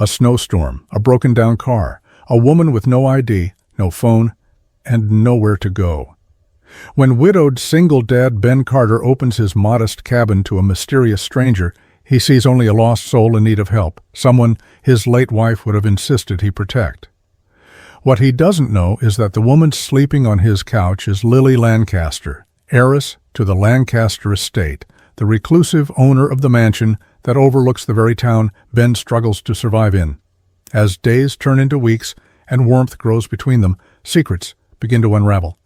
A snowstorm, a broken-down car, a woman with no ID, no phone, and nowhere to go. When widowed single dad Ben Carter opens his modest cabin to a mysterious stranger, he sees only a lost soul in need of help, someone his late wife would have insisted he protect. What he doesn't know is that the woman sleeping on his couch is Lily Lancaster, heiress to the Lancaster estate, the reclusive owner of the mansion that overlooks the very town Ben struggles to survive in. As days turn into weeks and warmth grows between them, secrets begin to unravel.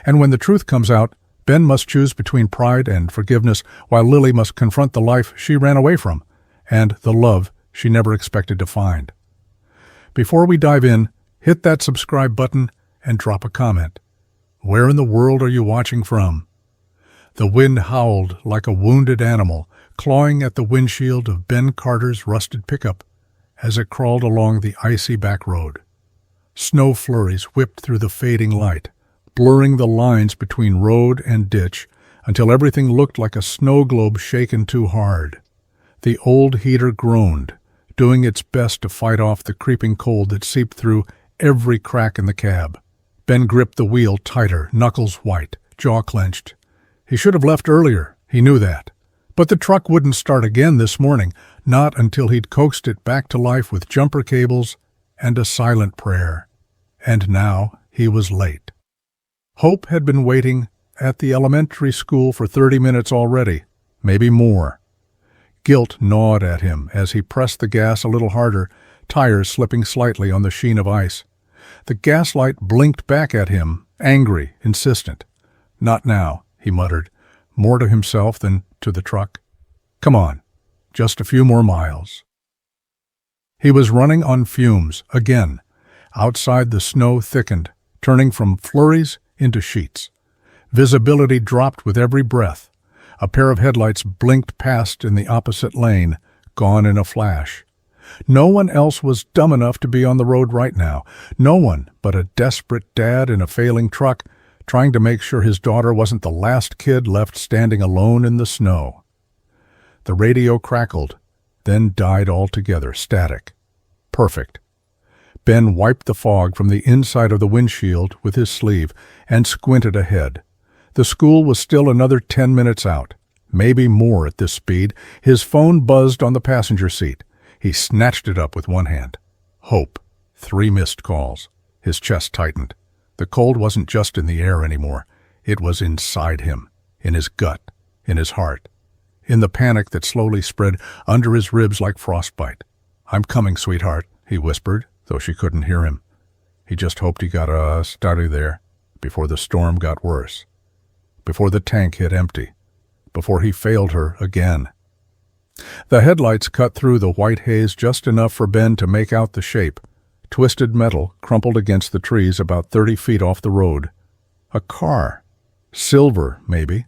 And when the truth comes out, Ben must choose between pride and forgiveness, while Lily must confront the life she ran away from and the love she never expected to find. Before we dive in, hit that subscribe button and drop a comment. Where in the world are you watching from? The wind howled like a wounded animal, clawing at the windshield of Ben Carter's rusted pickup as it crawled along the icy back road. Snow flurries whipped through the fading light, blurring the lines between road and ditch until everything looked like a snow globe shaken too hard. The old heater groaned, doing its best to fight off the creeping cold that seeped through every crack in the cab. Ben gripped the wheel tighter, knuckles white, jaw clenched. He should have left earlier, he knew that. But the truck wouldn't start again this morning, not until he'd coaxed it back to life with jumper cables and a silent prayer. And now he was late. Hope had been waiting at the elementary school for 30 minutes already, maybe more. Guilt gnawed at him as he pressed the gas a little harder, tires slipping slightly on the sheen of ice. The gaslight blinked back at him, angry, insistent. "Not now," he muttered, more to himself than to the truck. "Come on, just a few more miles." He was running on fumes again. Outside the snow thickened, turning from flurries into sheets. Visibility dropped with every breath. A pair of headlights blinked past in the opposite lane, gone in a flash. No one else was dumb enough to be on the road right now. No one but a desperate dad in a failing truck, trying to make sure his daughter wasn't the last kid left standing alone in the snow. The radio crackled, then died altogether, static. Perfect. Ben wiped the fog from the inside of the windshield with his sleeve and squinted ahead. The school was still another 10 minutes out, maybe more at this speed. His phone buzzed on the passenger seat. He snatched it up with one hand. Hope. 3 missed calls. His chest tightened. The cold wasn't just in the air anymore. It was inside him, in his gut, in his heart, in the panic that slowly spread under his ribs like frostbite. "I'm coming, sweetheart," he whispered, though she couldn't hear him. He just hoped he got us out of there before the storm got worse, before the tank hit empty, before he failed her again. The headlights cut through the white haze just enough for Ben to make out the shape. Twisted metal crumpled against the trees about 30 feet off the road. A car. Silver, maybe.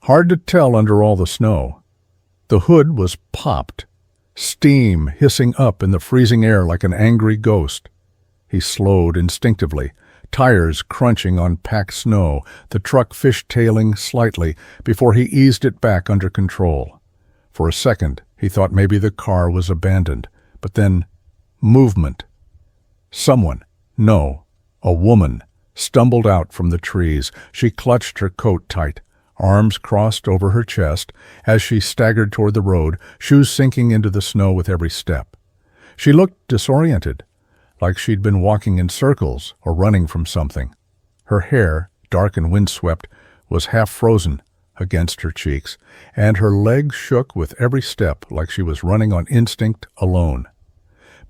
Hard to tell under all the snow. The hood was popped, steam hissing up in the freezing air like an angry ghost. He slowed instinctively, tires crunching on packed snow, the truck fishtailing slightly before he eased it back under control. For a second, he thought maybe the car was abandoned, but then movement. Someone, no, a woman, stumbled out from the trees. She clutched her coat tight, arms crossed over her chest as she staggered toward the road, shoes sinking into the snow with every step. She looked disoriented, like she'd been walking in circles or running from something. Her hair, dark and windswept, was half frozen against her cheeks, and her legs shook with every step like she was running on instinct alone.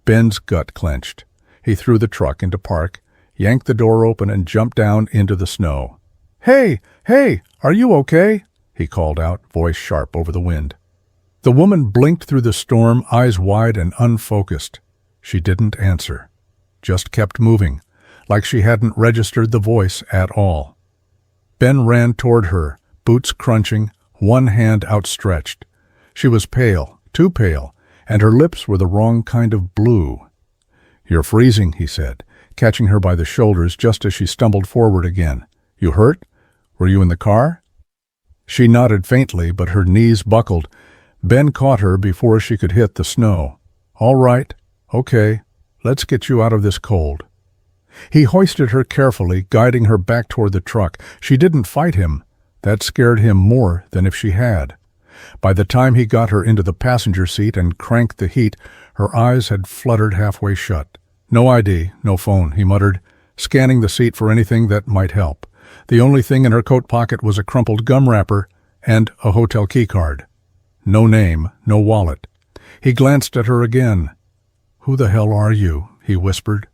Ben's gut clenched. He threw the truck into park, yanked the door open, and jumped down into the snow. "Hey, hey, are you okay?" he called out, voice sharp over the wind. The woman blinked through the storm, eyes wide and unfocused. She didn't answer, just kept moving, like she hadn't registered the voice at all. Ben ran toward her, boots crunching, one hand outstretched. She was pale, too pale, and her lips were the wrong kind of blue. "You're freezing," he said, catching her by the shoulders just as she stumbled forward again. "You hurt? Were you in the car?" She nodded faintly, but her knees buckled. Ben caught her before she could hit the snow. "All right," Okay, let's get you out of this cold. He hoisted her carefully, guiding her back toward the truck. She didn't fight him. That scared him more than if she had. By the time he got her into the passenger seat and cranked the heat, her eyes had fluttered halfway shut. No ID, no phone, he muttered, scanning the seat for anything that might help. The only thing in her coat pocket was a crumpled gum wrapper and a hotel key card. No name, no wallet. He glanced at her again. "Who the hell are you?" he whispered.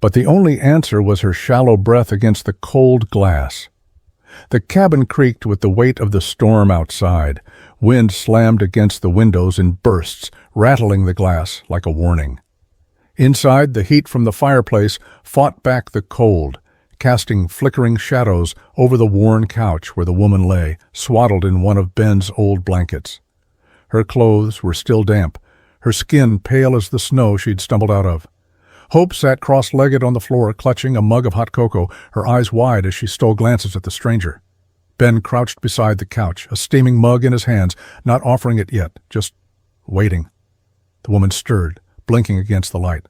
But the only answer was her shallow breath against the cold glass. The cabin creaked with the weight of the storm outside. Wind slammed against the windows in bursts, rattling the glass like a warning. Inside, the heat from the fireplace fought back the cold, casting flickering shadows over the worn couch where the woman lay, swaddled in one of Ben's old blankets. Her clothes were still damp, her skin pale as the snow she'd stumbled out of. Hope sat cross-legged on the floor, clutching a mug of hot cocoa, her eyes wide as she stole glances at the stranger. Ben crouched beside the couch, a steaming mug in his hands, not offering it yet, just waiting. The woman stirred, blinking against the light.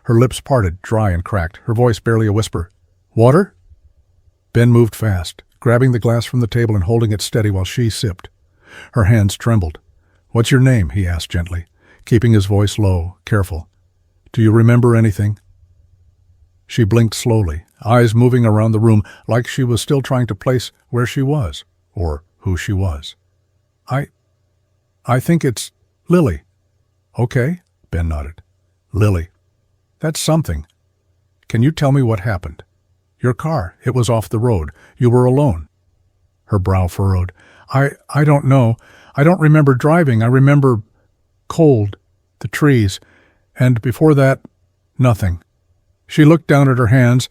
Her lips parted, dry and cracked, her voice barely a whisper. "Water?" Ben moved fast, grabbing the glass from the table and holding it steady while she sipped. Her hands trembled. "What's your name?" he asked gently, keeping his voice low, careful. "Do you remember anything?" She blinked slowly, eyes moving around the room like she was still trying to place where she was, or who she was. I think it's Lily." "Okay," Ben nodded. "Lily. That's something. Can you tell me what happened? Your car, it was off the road. You were alone." Her brow furrowed. I don't know. I don't remember driving. I remember cold, the trees, and before that, nothing." She looked down at her hands,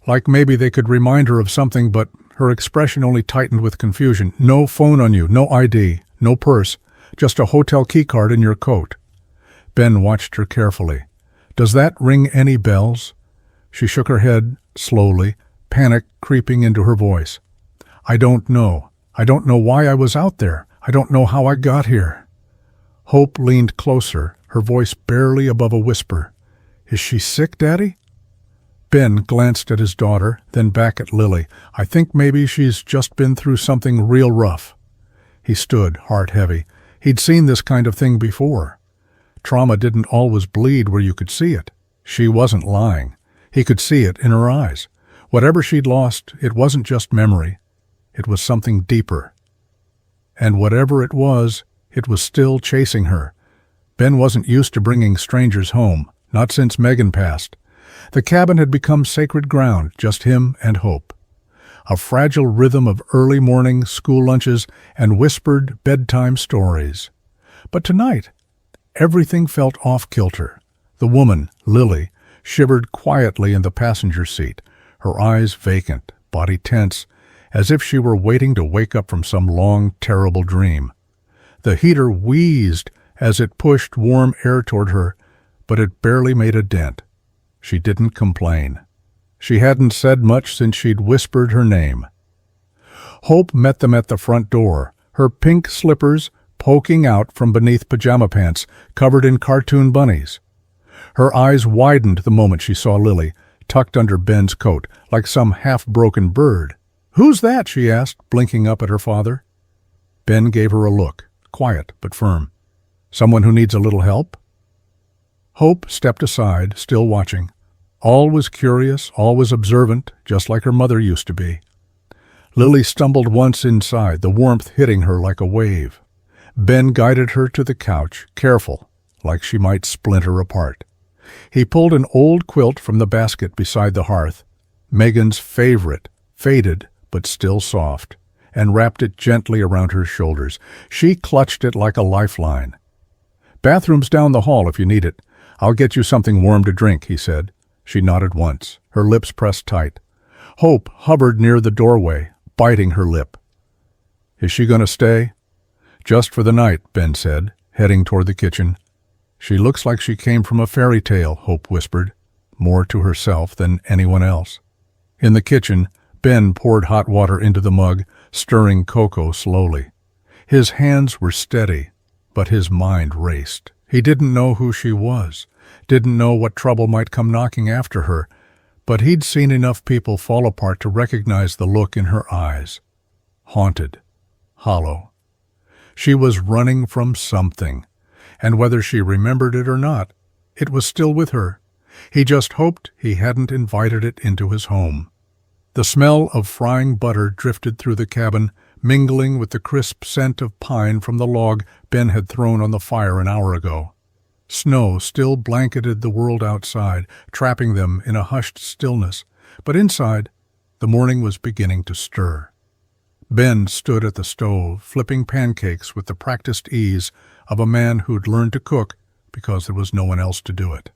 like maybe they could remind her of something, but her expression only tightened with confusion. "No phone on you, no ID, no purse, just a hotel keycard in your coat." Ben watched her carefully. "Does that ring any bells?" She shook her head, slowly, panic creeping into her voice. "I don't know. I don't know why I was out there. I don't know how I got here." Hope leaned closer, her voice barely above a whisper. "Is she sick, Daddy?" Ben glanced at his daughter, then back at Lily. "I think maybe she's just been through something real rough." He stood, heart heavy. He'd seen this kind of thing before. Trauma didn't always bleed where you could see it. She wasn't lying. He could see it in her eyes. Whatever she'd lost, it wasn't just memory. It was something deeper. And whatever it was still chasing her. Ben wasn't used to bringing strangers home, not since Megan passed. The cabin had become sacred ground, just him and Hope. A fragile rhythm of early morning, school lunches, and whispered bedtime stories. But tonight, everything felt off-kilter. The woman, Lily, shivered quietly in the passenger seat, her eyes vacant, body tense, as if she were waiting to wake up from some long, terrible dream. The heater wheezed as it pushed warm air toward her, but it barely made a dent. She didn't complain. She hadn't said much since she'd whispered her name. Hope met them at the front door, her pink slippers poking out from beneath pajama pants covered in cartoon bunnies. Her eyes widened the moment she saw Lily, tucked under Ben's coat, like some half-broken bird. "Who's that?" she asked, blinking up at her father. Ben gave her a look, quiet but firm. "Someone who needs a little help?" Hope stepped aside, still watching. Always curious, always observant, just like her mother used to be. Lily stumbled once inside, the warmth hitting her like a wave. Ben guided her to the couch, careful, like she might splinter apart. He pulled an old quilt from the basket beside the hearth, Megan's favorite, faded but still soft, and wrapped it gently around her shoulders. She clutched it like a lifeline. "Bathroom's down the hall if you need it. I'll get you something warm to drink," he said. She nodded once, her lips pressed tight. Hope hovered near the doorway, biting her lip. "Is she going to stay?" "Just for the night," Ben said, heading toward the kitchen. "She looks like she came from a fairy tale," Hope whispered, more to herself than anyone else. In the kitchen, Ben poured hot water into the mug, stirring cocoa slowly. His hands were steady, but his mind raced. He didn't know who she was. didn't know what trouble might come knocking after her, but he'd seen enough people fall apart to recognize the look in her eyes. Haunted. Hollow. She was running from something, and whether she remembered it or not, it was still with her. He just hoped he hadn't invited it into his home. The smell of frying butter drifted through the cabin, mingling with the crisp scent of pine from the log Ben had thrown on the fire an hour ago. Snow still blanketed the world outside, trapping them in a hushed stillness, but inside, the morning was beginning to stir. Ben stood at the stove, flipping pancakes with the practiced ease of a man who'd learned to cook because there was no one else to do it.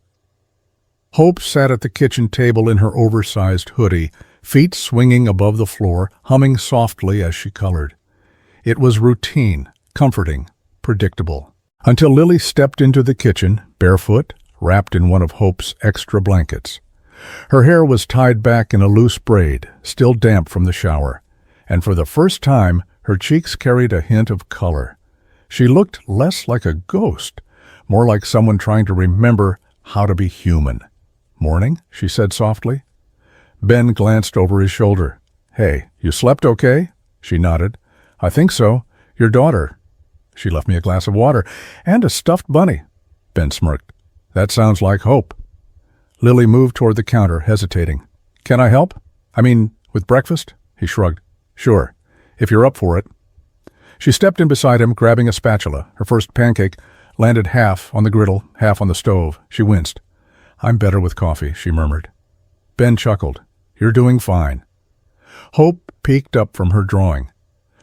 Hope sat at the kitchen table in her oversized hoodie, feet swinging above the floor, humming softly as she colored. It was routine, comforting, predictable, until Lily stepped into the kitchen, barefoot, wrapped in one of Hope's extra blankets. Her hair was tied back in a loose braid, still damp from the shower, and for the first time her cheeks carried a hint of color. She looked less like a ghost, more like someone trying to remember how to be human. "Morning," she said softly. Ben glanced over his shoulder. "Hey, you slept okay?" She nodded. "I think so. Your daughter." "She left me a glass of water and a stuffed bunny." Ben smirked. "That sounds like Hope." Lily moved toward the counter, hesitating. "Can I help? With breakfast?" He shrugged. "Sure, if you're up for it." She stepped in beside him, grabbing a spatula. Her first pancake landed half on the griddle, half on the stove. She winced. "I'm better with coffee," she murmured. Ben chuckled. "You're doing fine." Hope peeked up from her drawing.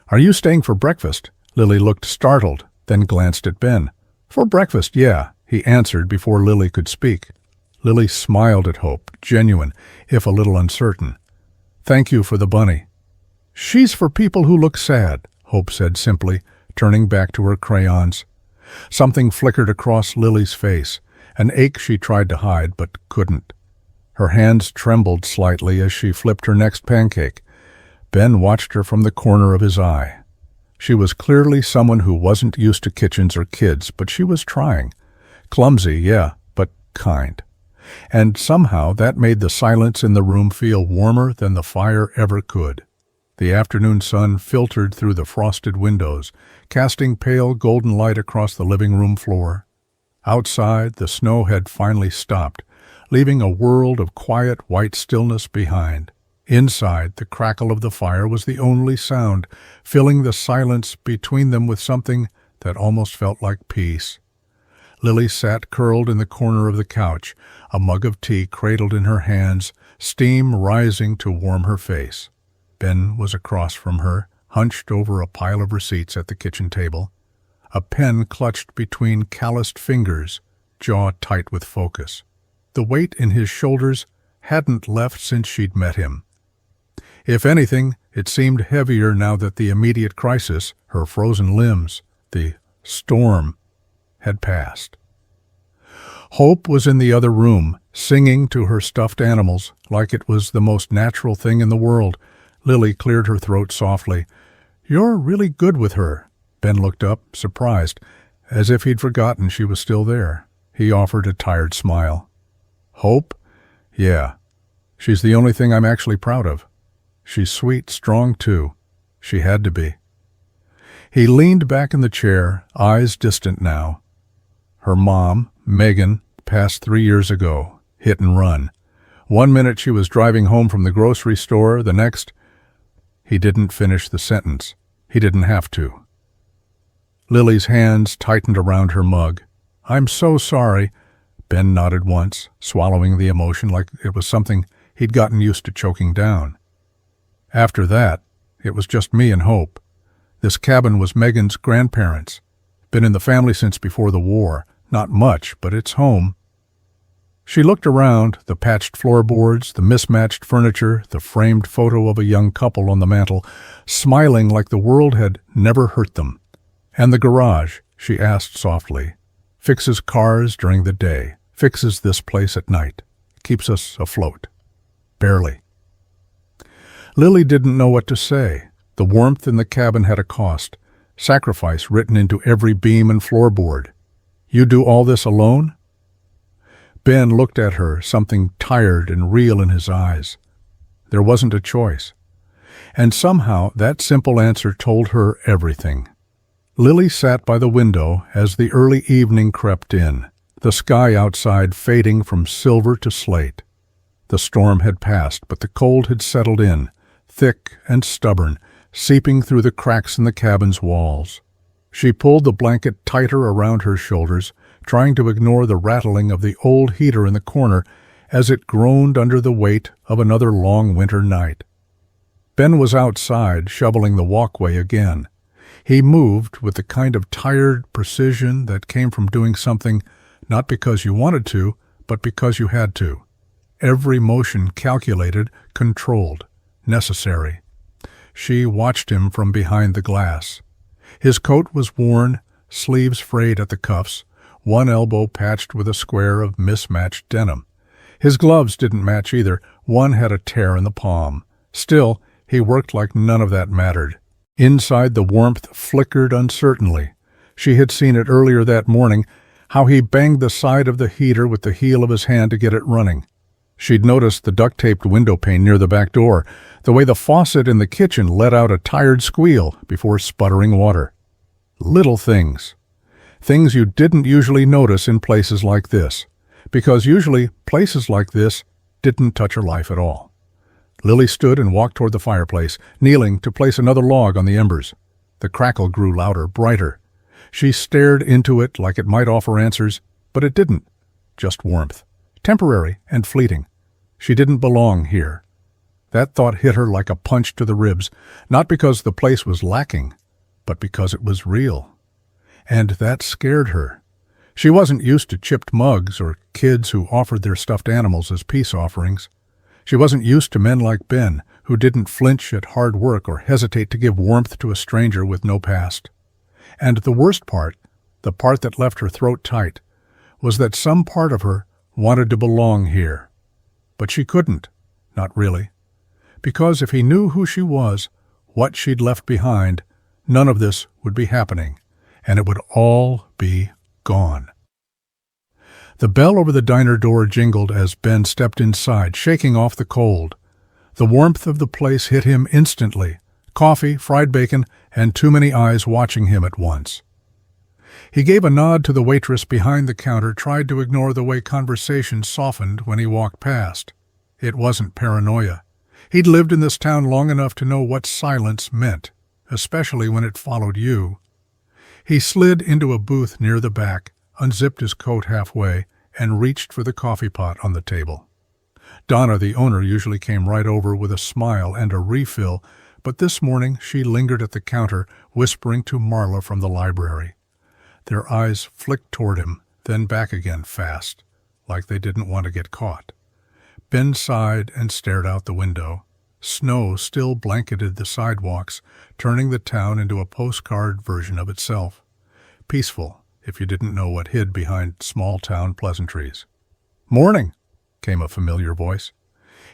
"Are you staying for breakfast?" Lily looked startled, then glanced at Ben. "For breakfast, yeah," he answered before Lily could speak. Lily smiled at Hope, genuine, if a little uncertain. "Thank you for the bunny." "She's for people who look sad," Hope said simply, turning back to her crayons. Something flickered across Lily's face, an ache she tried to hide but couldn't. Her hands trembled slightly as she flipped her next pancake. Ben watched her from the corner of his eye. She was clearly someone who wasn't used to kitchens or kids, but she was trying. Clumsy, yeah, but kind. And somehow that made the silence in the room feel warmer than the fire ever could. The afternoon sun filtered through the frosted windows, casting pale golden light across the living room floor. Outside, the snow had finally stopped, leaving a world of quiet white stillness behind. Inside, the crackle of the fire was the only sound, filling the silence between them with something that almost felt like peace. Lily sat curled in the corner of the couch, a mug of tea cradled in her hands, steam rising to warm her face. Ben was across from her, hunched over a pile of receipts at the kitchen table. A pen clutched between calloused fingers, jaw tight with focus. The weight in his shoulders hadn't left since she'd met him. If anything, it seemed heavier now that the immediate crisis, her frozen limbs, the storm, had passed. Hope was in the other room, singing to her stuffed animals like it was the most natural thing in the world. Lily cleared her throat softly. "You're really good with her." Ben looked up, surprised, as if he'd forgotten she was still there. He offered a tired smile. "Hope? Yeah. She's the only thing I'm actually proud of. She's sweet, strong, too. She had to be." He leaned back in the chair, eyes distant now. Her mom, Megan, passed 3 years ago, hit and run. One minute she was driving home from the grocery store, the next... He didn't finish the sentence. He didn't have to. Lily's hands tightened around her mug. "I'm so sorry." Ben nodded once, swallowing the emotion like it was something he'd gotten used to choking down. After that, it was just me and Hope. This cabin was Megan's grandparents'. Been in the family since before the war. Not much, but it's home. She looked around, the patched floorboards, the mismatched furniture, the framed photo of a young couple on the mantel, smiling like the world had never hurt them. "And the garage," she asked softly. "Fixes cars during the day, fixes this place at night, keeps us afloat." Barely. Lily didn't know what to say. The warmth in the cabin had a cost, sacrifice written into every beam and floorboard. "You do all this alone?" Ben looked at her, something tired and real in his eyes. There wasn't a choice. And somehow that simple answer told her everything. Lily sat by the window as the early evening crept in, the sky outside fading from silver to slate. The storm had passed, but the cold had settled in, thick and stubborn, seeping through the cracks in the cabin's walls. She pulled the blanket tighter around her shoulders, trying to ignore the rattling of the old heater in the corner as it groaned under the weight of another long winter night. Ben was outside, shoveling the walkway again. He moved with the kind of tired precision that came from doing something not because you wanted to, but because you had to. Every motion calculated, controlled, necessary. She watched him from behind the glass. His coat was worn, sleeves frayed at the cuffs, one elbow patched with a square of mismatched denim. His gloves didn't match either. One had a tear in the palm. Still, he worked like none of that mattered. Inside, the warmth flickered uncertainly. She had seen it earlier that morning, how he banged the side of the heater with the heel of his hand to get it running. She'd noticed the duct-taped window pane near the back door, the way the faucet in the kitchen let out a tired squeal before sputtering water. Little things. Things you didn't usually notice in places like this, because usually places like this didn't touch her life at all. Lily stood and walked toward the fireplace, kneeling to place another log on the embers. The crackle grew louder, brighter. She stared into it like it might offer answers, but it didn't. Just warmth. Temporary and fleeting. She didn't belong here. That thought hit her like a punch to the ribs, not because the place was lacking, but because it was real. And that scared her. She wasn't used to chipped mugs or kids who offered their stuffed animals as peace offerings. She wasn't used to men like Ben, who didn't flinch at hard work or hesitate to give warmth to a stranger with no past. And the worst part, the part that left her throat tight, was that some part of her wanted to belong here. But she couldn't, not really. Because if he knew who she was, what she'd left behind, none of this would be happening, and it would all be gone. The bell over the diner door jingled as Ben stepped inside, shaking off the cold. The warmth of the place hit him instantly. Coffee, fried bacon, and too many eyes watching him at once. He gave a nod to the waitress behind the counter, tried to ignore the way conversation softened when he walked past. It wasn't paranoia. He'd lived in this town long enough to know what silence meant, especially when it followed you. He slid into a booth near the back, unzipped his coat halfway, and reached for the coffee pot on the table. Donna, the owner, usually came right over with a smile and a refill, but this morning she lingered at the counter, whispering to Marla from the library. Their eyes flicked toward him, then back again fast, like they didn't want to get caught. Ben sighed and stared out the window. Snow still blanketed the sidewalks, turning the town into a postcard version of itself. Peaceful, if you didn't know what hid behind small-town pleasantries. "Morning," came a familiar voice.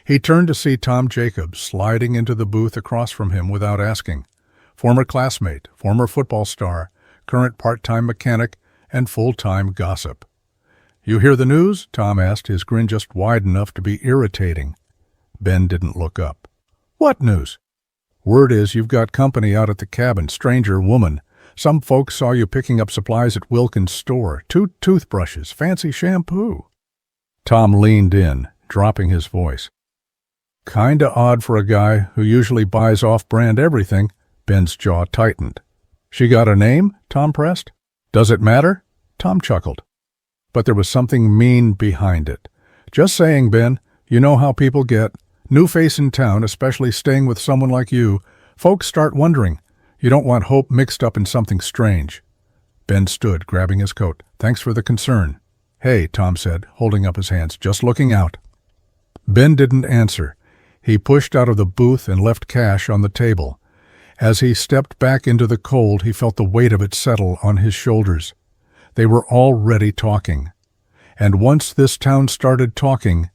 He turned to see Tom Jacobs sliding into the booth across from him without asking. Former classmate, former football star, current part-time mechanic, and full-time gossip. "You hear the news?" Tom asked, his grin just wide enough to be irritating. Ben didn't look up. "What news?" "Word is you've got company out at the cabin, stranger woman. Some folks saw you picking up supplies at Wilkins' store. 2 toothbrushes, fancy shampoo." Tom leaned in, dropping his voice. "Kinda odd for a guy who usually buys off-brand everything." Ben's jaw tightened. "She got a name?" Tom pressed. "Does it matter?" Tom chuckled. But there was something mean behind it. "Just saying, Ben, you know how people get. New face in town, especially staying with someone like you. Folks start wondering. You don't want hope mixed up in something strange." Ben stood, grabbing his coat. "Thanks for the concern." "Hey," Tom said, holding up his hands, "just looking out." Ben didn't answer. He pushed out of the booth and left cash on the table. As he stepped back into the cold, he felt the weight of it settle on his shoulders. They were already talking. And once this town started talking,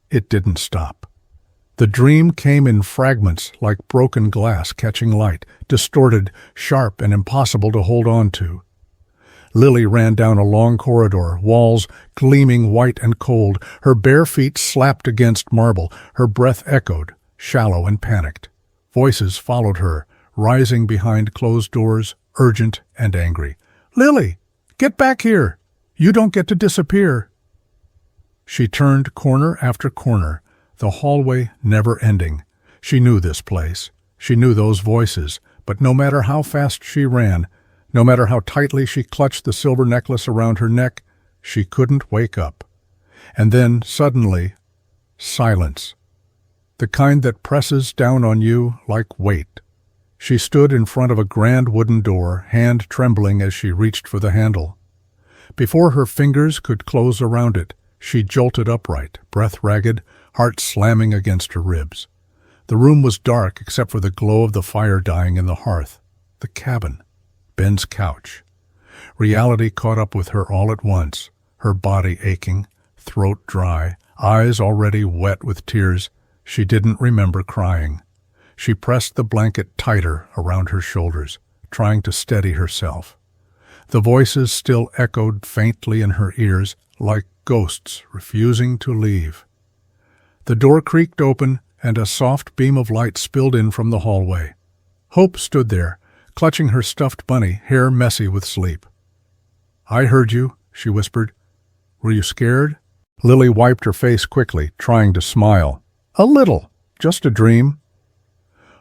it didn't stop. The dream came in fragments like broken glass catching light, distorted, sharp, and impossible to hold on to. Lily ran down a long corridor, walls gleaming white and cold. Her bare feet slapped against marble. Her breath echoed, shallow and panicked. Voices followed her, rising behind closed doors, urgent and angry. "Lily, get back here! You don't get to disappear!" She turned corner after corner, the hallway never ending. She knew this place. She knew those voices, but no matter how fast she ran, no matter how tightly she clutched the silver necklace around her neck, she couldn't wake up. And then, suddenly, silence. The kind that presses down on you like weight. She stood in front of a grand wooden door, hand trembling as she reached for the handle. Before her fingers could close around it, she jolted upright, breath ragged, heart slamming against her ribs. The room was dark except for the glow of the fire dying in the hearth. The cabin. Ben's couch. Reality caught up with her all at once, her body aching, throat dry, eyes already wet with tears. She didn't remember crying. She pressed the blanket tighter around her shoulders, trying to steady herself. The voices still echoed faintly in her ears, like ghosts refusing to leave. The door creaked open, and a soft beam of light spilled in from the hallway. Hope stood there, clutching her stuffed bunny, hair messy with sleep. "I heard you," she whispered. "Were you scared?" Lily wiped her face quickly, trying to smile. "A little. Just a dream."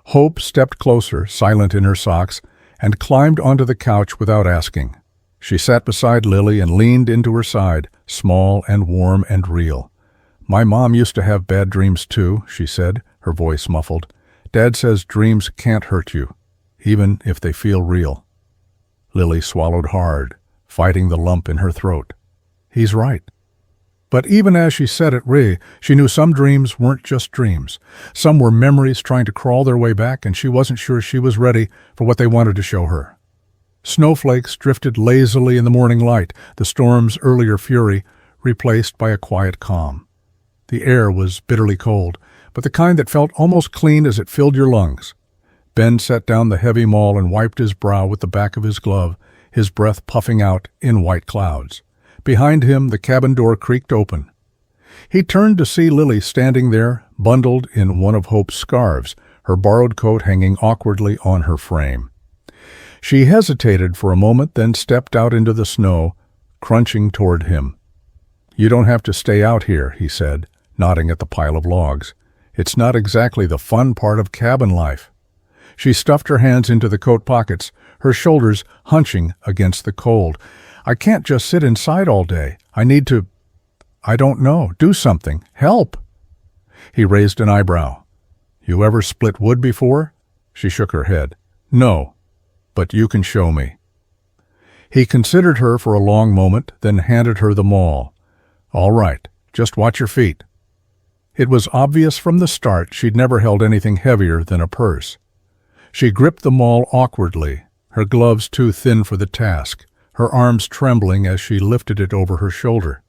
Hope stepped closer, silent in her socks, and climbed onto the couch without asking. She sat beside Lily and leaned into her side, small and warm and real. "My mom used to have bad dreams too," she said, her voice muffled. "Dad says dreams can't hurt you, even if they feel real." Lily swallowed hard, fighting the lump in her throat. He's right. But even as she said it, she knew some dreams weren't just dreams. Some were memories trying to crawl their way back, and she wasn't sure she was ready for what they wanted to show her. Snowflakes drifted lazily in the morning light, the storm's earlier fury replaced by a quiet calm. The air was bitterly cold, but the kind that felt almost clean as it filled your lungs. Ben set down the heavy maul and wiped his brow with the back of his glove, his breath puffing out in white clouds. Behind him, the cabin door creaked open. He turned to see Lily standing there, bundled in one of Hope's scarves, her borrowed coat hanging awkwardly on her frame. She hesitated for a moment, then stepped out into the snow, crunching toward him. "You don't have to stay out here," he said, nodding at the pile of logs. "It's not exactly the fun part of cabin life." She stuffed her hands into the coat pockets, her shoulders hunching against the cold. "I can't just sit inside all day. I need to, I don't know, do something. Help!" He raised an eyebrow. "You ever split wood before?" She shook her head. "No, but you can show me." He considered her for a long moment, then handed her the maul. "All right, just watch your feet." It was obvious from the start she'd never held anything heavier than a purse. She gripped the maul awkwardly, her gloves too thin for the task, her arms trembling as she lifted it over her shoulder.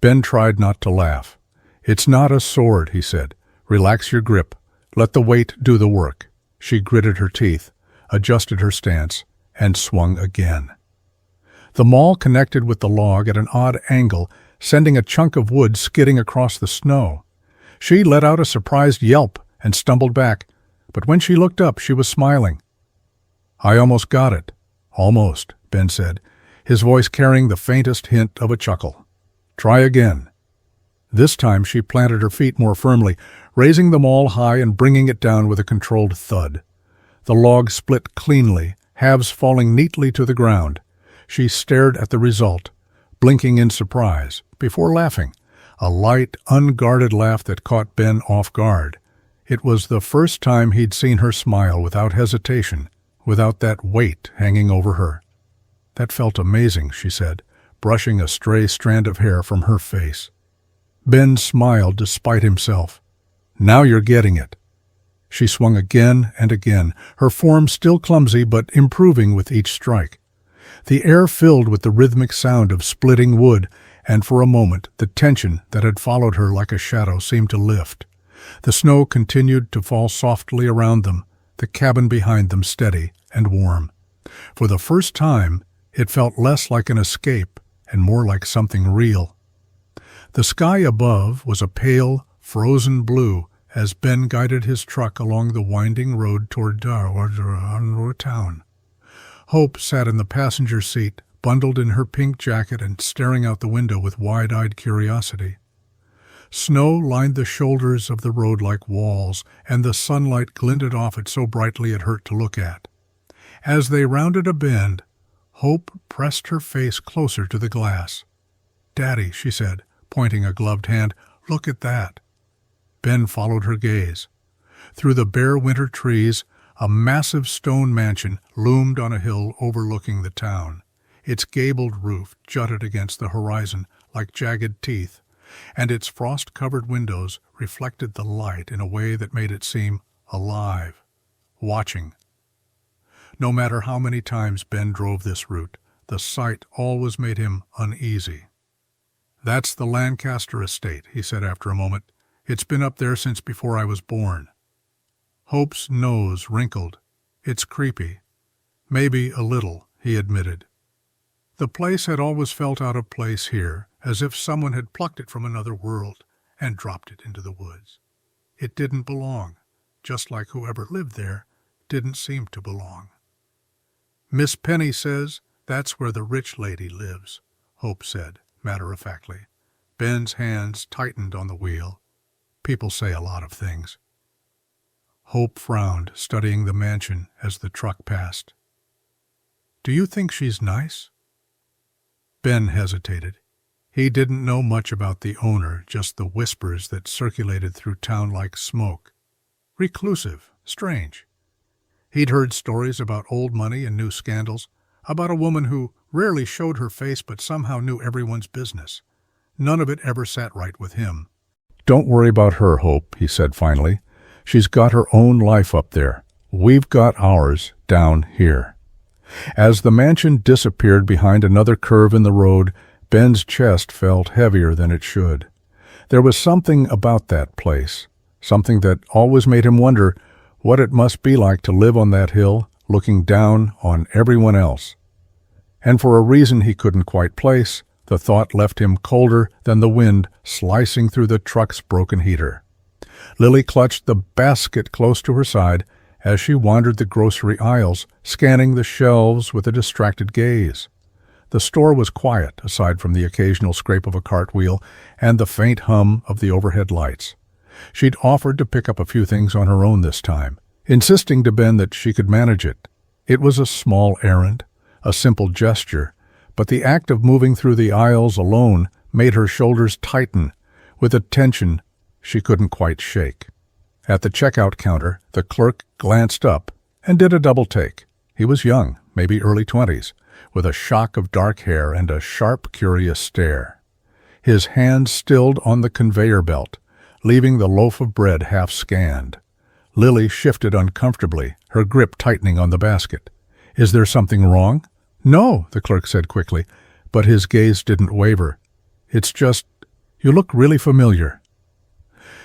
Ben tried not to laugh. "It's not a sword," he said. "Relax your grip. Let the weight do the work." She gritted her teeth, adjusted her stance, and swung again. The maul connected with the log at an odd angle, sending a chunk of wood skidding across the snow. She let out a surprised yelp and stumbled back, but when she looked up, she was smiling. "I almost got it." "Almost," Ben said, his voice carrying the faintest hint of a chuckle. "Try again." This time she planted her feet more firmly, raising the maul high and bringing it down with a controlled thud. The log split cleanly, halves falling neatly to the ground. She stared at the result, blinking in surprise, before laughing, a light, unguarded laugh that caught Ben off guard. It was the first time he'd seen her smile without hesitation, without that weight hanging over her. "That felt amazing," she said, brushing a stray strand of hair from her face. Ben smiled despite himself. "Now you're getting it." She swung again and again, her form still clumsy but improving with each strike. The air filled with the rhythmic sound of splitting wood, and for a moment the tension that had followed her like a shadow seemed to lift. The snow continued to fall softly around them, the cabin behind them steady and warm. For the first time, It felt less like an escape and more like something real. The sky above was a pale, frozen blue as Ben guided his truck along the winding road toward town. Hope sat in the passenger seat, bundled in her pink jacket and staring out the window with wide-eyed curiosity. Snow lined the shoulders of the road like walls, and the sunlight glinted off it so brightly it hurt to look at. As they rounded a bend, Hope pressed her face closer to the glass. "Daddy," she said, pointing a gloved hand, "look at that." Ben followed her gaze. Through the bare winter trees, a massive stone mansion loomed on a hill overlooking the town. Its gabled roof jutted against the horizon like jagged teeth, and its frost-covered windows reflected the light in a way that made it seem alive, watching. No matter how many times Ben drove this route, the sight always made him uneasy. "That's the Lancaster estate," he said after a moment. "It's been up there since before I was born." Hope's nose wrinkled. "It's creepy." "Maybe a little," he admitted. The place had always felt out of place here, as if someone had plucked it from another world and dropped it into the woods. It didn't belong, just like whoever lived there didn't seem to belong. "Miss Penny says that's where the rich lady lives," Hope said, matter-of-factly. Ben's hands tightened on the wheel. People say a lot of things. Hope frowned, studying the mansion as the truck passed. "Do you think she's nice?" Ben hesitated. He didn't know much about the owner, just the whispers that circulated through town like smoke. Reclusive, strange. He'd heard stories about old money and new scandals, about a woman who rarely showed her face but somehow knew everyone's business. None of it ever sat right with him. "Don't worry about her, Hope," he said finally. "She's got her own life up there. We've got ours down here." As the mansion disappeared behind another curve in the road, Ben's chest felt heavier than it should. There was something about that place, something that always made him wonder what it must be like to live on that hill, looking down on everyone else. And for a reason he couldn't quite place, the thought left him colder than the wind slicing through the truck's broken heater. Lily clutched the basket close to her side as she wandered the grocery aisles, scanning the shelves with a distracted gaze. The store was quiet, aside from the occasional scrape of a cartwheel and the faint hum of the overhead lights. She'd offered to pick up a few things on her own this time, insisting to Ben that she could manage it. It was a small errand, a simple gesture, but the act of moving through the aisles alone made her shoulders tighten with a tension she couldn't quite shake. At the checkout counter, the clerk glanced up and did a double take. He was young, maybe early 20s, with a shock of dark hair and a sharp, curious stare. His hand stilled on the conveyor belt, leaving the loaf of bread half scanned. Lily shifted uncomfortably, her grip tightening on the basket. "Is there something wrong?" "No," the clerk said quickly, but his gaze didn't waver. "It's just, you look really familiar."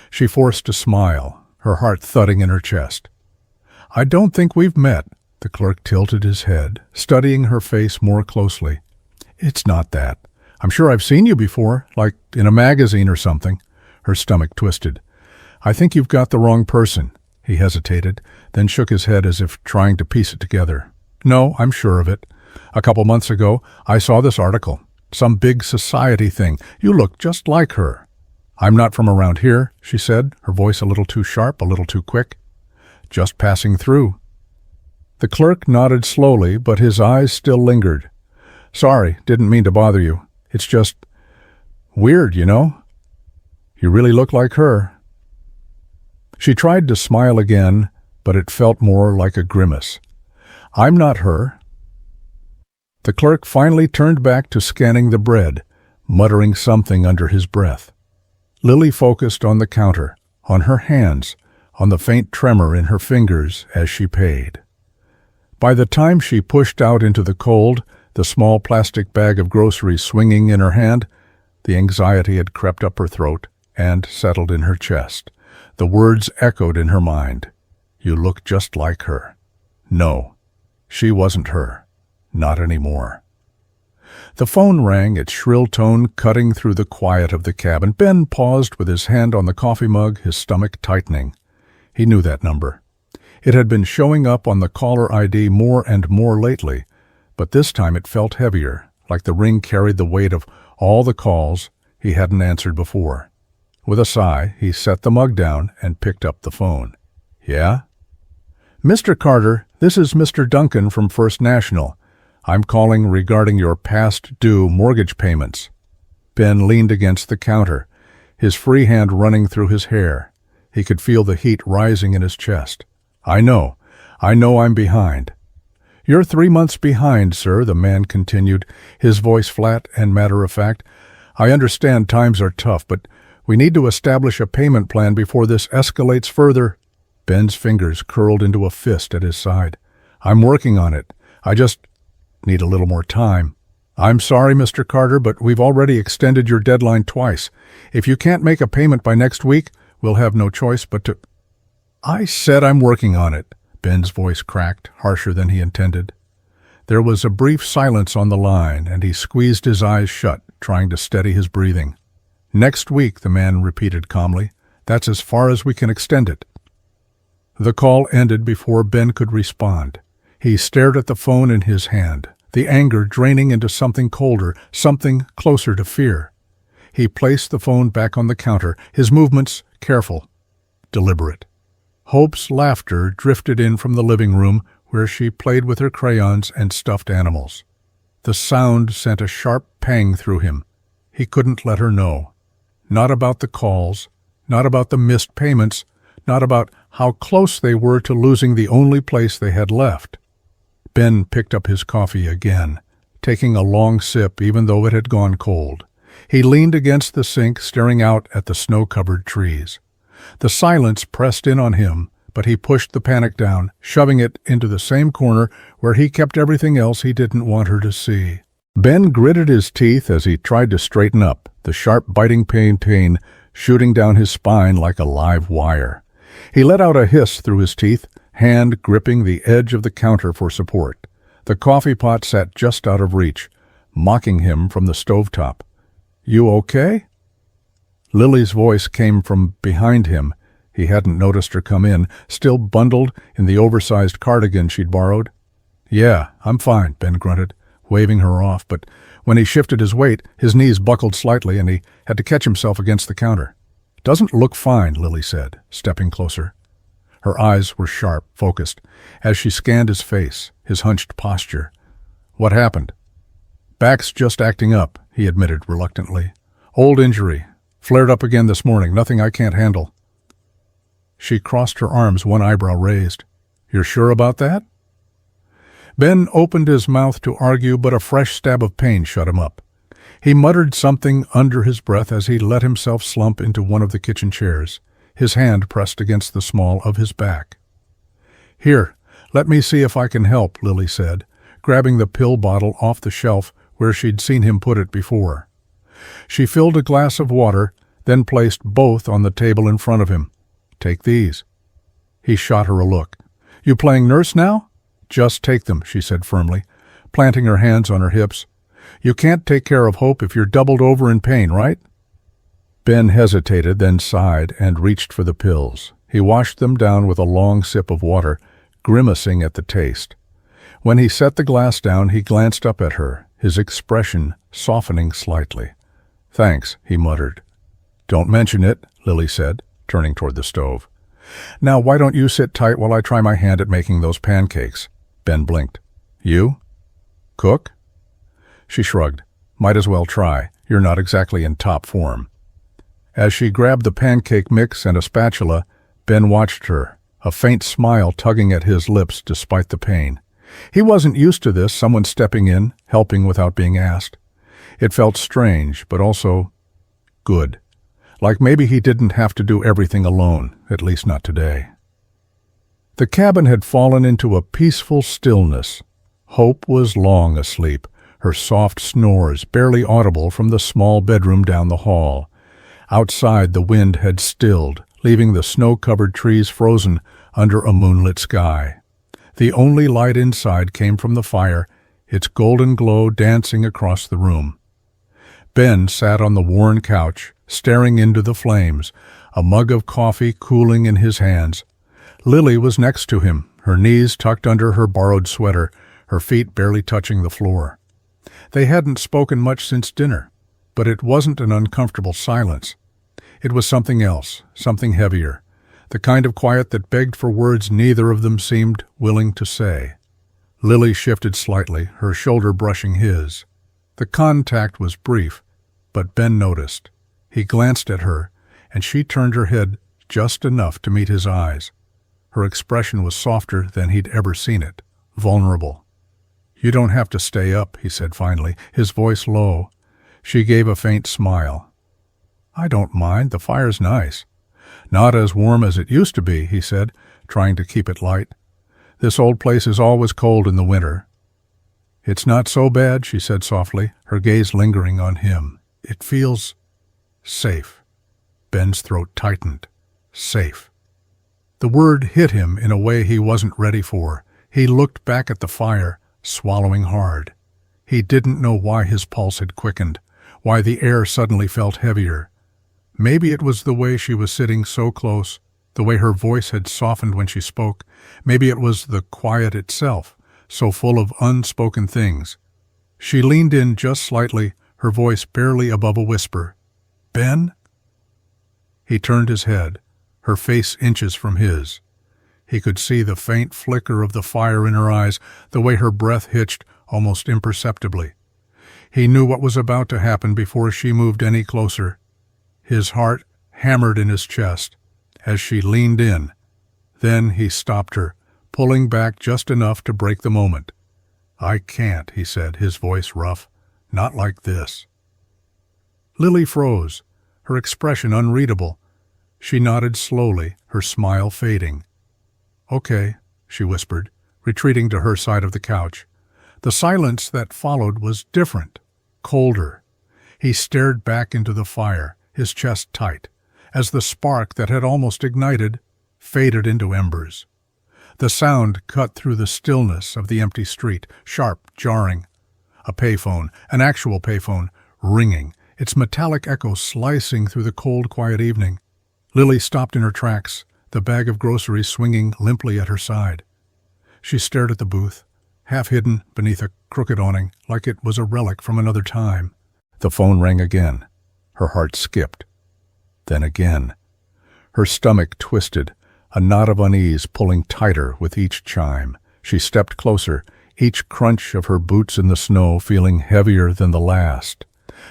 She forced a smile, her heart thudding in her chest. "I don't think we've met." The clerk tilted his head, studying her face more closely. "It's not that. I'm sure I've seen you before, like in a magazine or something." Her stomach twisted. "I think you've got the wrong person." He hesitated, then shook his head as if trying to piece it together. "No, I'm sure of it. A couple months ago, I saw this article. Some big society thing. You look just like her." "I'm not from around here," she said, her voice a little too sharp, a little too quick. "Just passing through." The clerk nodded slowly, but his eyes still lingered. "Sorry, didn't mean to bother you. It's just weird, you know? You really look like her." She tried to smile again, but it felt more like a grimace. "I'm not her." The clerk finally turned back to scanning the bread, muttering something under his breath. Lily focused on the counter, on her hands, on the faint tremor in her fingers as she paid. By the time she pushed out into the cold, the small plastic bag of groceries swinging in her hand, the anxiety had crept up her throat and settled in her chest. The words echoed in her mind. "You look just like her." No, she wasn't her. Not anymore. The phone rang, its shrill tone cutting through the quiet of the cabin. Ben paused with his hand on the coffee mug, his stomach tightening. He knew that number. It had been showing up on the caller ID more and more lately, but this time it felt heavier, like the ring carried the weight of all the calls he hadn't answered before. With a sigh, he set the mug down and picked up the phone. "Yeah?" "Mr. Carter, this is Mr. Duncan from First National. I'm calling regarding your past due mortgage payments." Ben leaned against the counter, his free hand running through his hair. He could feel the heat rising in his chest. I know I'm behind." "You're 3 months behind, sir," the man continued, his voice flat and matter-of-fact. "I understand times are tough, but we need to establish a payment plan before this escalates further." Ben's fingers curled into a fist at his side. "I'm working on it. I just need a little more time." "I'm sorry, Mr. Carter, but we've already extended your deadline twice. If you can't make a payment by next week, we'll have no choice but to—" "I said I'm working on it." Ben's voice cracked, harsher than he intended. There was a brief silence on the line, and he squeezed his eyes shut, trying to steady his breathing. "Next week," the man repeated calmly. "That's as far as we can extend it." The call ended before Ben could respond. He stared at the phone in his hand, the anger draining into something colder, something closer to fear. He placed the phone back on the counter, his movements careful, deliberate. Hope's laughter drifted in from the living room, where she played with her crayons and stuffed animals. The sound sent a sharp pang through him. He couldn't let her know. Not about the calls, not about the missed payments, not about how close they were to losing the only place they had left. Ben picked up his coffee again, taking a long sip even though it had gone cold. He leaned against the sink, staring out at the snow-covered trees. The silence pressed in on him, but he pushed the panic down, shoving it into the same corner where he kept everything else he didn't want her to see. Ben gritted his teeth as he tried to straighten up, the sharp biting pain shooting down his spine like a live wire. He let out a hiss through his teeth, hand gripping the edge of the counter for support. The coffee pot sat just out of reach, mocking him from the stovetop. "You okay?" Lily's voice came from behind him. He hadn't noticed her come in, still bundled in the oversized cardigan she'd borrowed. "Yeah, I'm fine," Ben grunted, waving her off, but when he shifted his weight, his knees buckled slightly and he had to catch himself against the counter. "Doesn't look fine," Lily said, stepping closer. Her eyes were sharp, focused, as she scanned his face, his hunched posture. "What happened?" "Back's just acting up," he admitted reluctantly. "Old injury. Flared up again this morning. Nothing I can't handle." She crossed her arms, one eyebrow raised. "You're sure about that?" Ben opened his mouth to argue, but a fresh stab of pain shut him up. He muttered something under his breath as he let himself slump into one of the kitchen chairs, his hand pressed against the small of his back. "Here, let me see if I can help," Lily said, grabbing the pill bottle off the shelf where she'd seen him put it before. She filled a glass of water, then placed both on the table in front of him. "Take these." He shot her a look. "You playing nurse now?" "Just take them," she said firmly, planting her hands on her hips. "You can't take care of Hope if you're doubled over in pain, right?" Ben hesitated, then sighed and reached for the pills. He washed them down with a long sip of water, grimacing at the taste. When he set the glass down, he glanced up at her, his expression softening slightly. "Thanks," he muttered. "Don't mention it," Lily said, turning toward the stove. "Now why don't you sit tight while I try my hand at making those pancakes?" Ben blinked. "You? Cook?" She shrugged. "Might as well try. You're not exactly in top form." As she grabbed the pancake mix and a spatula, Ben watched her, a faint smile tugging at his lips despite the pain. He wasn't used to this, someone stepping in, helping without being asked. It felt strange, but also good. Like maybe he didn't have to do everything alone, at least not today. The cabin had fallen into a peaceful stillness. Hope was long asleep, her soft snores barely audible from the small bedroom down the hall. Outside, the wind had stilled, leaving the snow-covered trees frozen under a moonlit sky. The only light inside came from the fire, its golden glow dancing across the room. Ben sat on the worn couch, staring into the flames, a mug of coffee cooling in his hands. Lily was next to him, her knees tucked under her borrowed sweater, her feet barely touching the floor. They hadn't spoken much since dinner, but it wasn't an uncomfortable silence. It was something else, something heavier, the kind of quiet that begged for words neither of them seemed willing to say. Lily shifted slightly, her shoulder brushing his. The contact was brief, but Ben noticed. He glanced at her, and she turned her head just enough to meet his eyes. Her expression was softer than he'd ever seen it, vulnerable. "You don't have to stay up," he said finally, his voice low. She gave a faint smile. "I don't mind, the fire's nice." "Not as warm as it used to be," he said, trying to keep it light. "This old place is always cold in the winter." "It's not so bad," she said softly, her gaze lingering on him. "It feels safe." Ben's throat tightened. Safe. The word hit him in a way he wasn't ready for. He looked back at the fire, swallowing hard. He didn't know why his pulse had quickened, why the air suddenly felt heavier. Maybe it was the way she was sitting so close, the way her voice had softened when she spoke. Maybe it was the quiet itself, so full of unspoken things. She leaned in just slightly, her voice barely above a whisper. "Ben?" He turned his head, her face inches from his. He could see the faint flicker of the fire in her eyes, the way her breath hitched almost imperceptibly. He knew what was about to happen before she moved any closer. His heart hammered in his chest as she leaned in. Then he stopped her, pulling back just enough to break the moment. "I can't," he said, his voice rough. "Not like this." Lily froze, her expression unreadable. She nodded slowly, her smile fading. "Okay," she whispered, retreating to her side of the couch. The silence that followed was different, colder. He stared back into the fire, his chest tight, as the spark that had almost ignited faded into embers. The sound cut through the stillness of the empty street, sharp, jarring. A payphone, an actual payphone, ringing, its metallic echo slicing through the cold, quiet evening. Lily stopped in her tracks, the bag of groceries swinging limply at her side. She stared at the booth, half hidden beneath a crooked awning, like it was a relic from another time. The phone rang again. Her heart skipped. Then again. Her stomach twisted, a knot of unease pulling tighter with each chime. She stepped closer, each crunch of her boots in the snow feeling heavier than the last.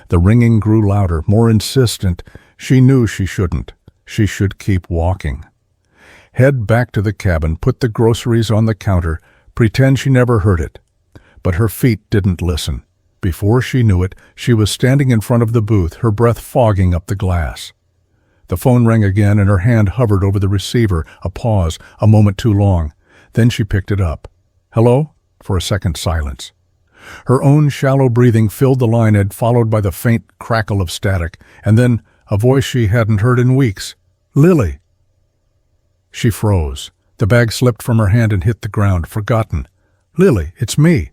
The ringing grew louder, more insistent. She knew she shouldn't. She should keep walking. Head back to the cabin, put the groceries on the counter, pretend she never heard it. But her feet didn't listen. Before she knew it, she was standing in front of the booth, her breath fogging up the glass. The phone rang again and her hand hovered over the receiver, a pause, a moment too long. Then she picked it up. "Hello?" For a second silence. Her own shallow breathing filled the line, followed by the faint crackle of static, and then a voice she hadn't heard in weeks. "Lily!" She froze. The bag slipped from her hand and hit the ground, forgotten. "Lily, it's me."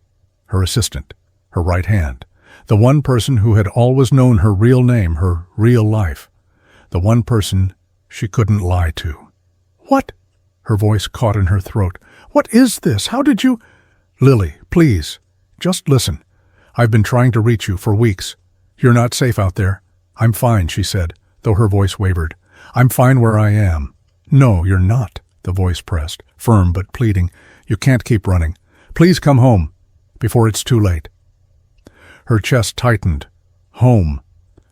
Her assistant. Her right hand. The one person who had always known her real name, her real life. The one person she couldn't lie to. "What?" Her voice caught in her throat. "What is this? How did you—" "Lily, please, just listen. I've been trying to reach you for weeks. You're not safe out there." "I'm fine," she said, though her voice wavered. "I'm fine where I am." "No, you're not," the voice pressed, firm but pleading. "You can't keep running. Please come home, before it's too late." Her chest tightened. Home.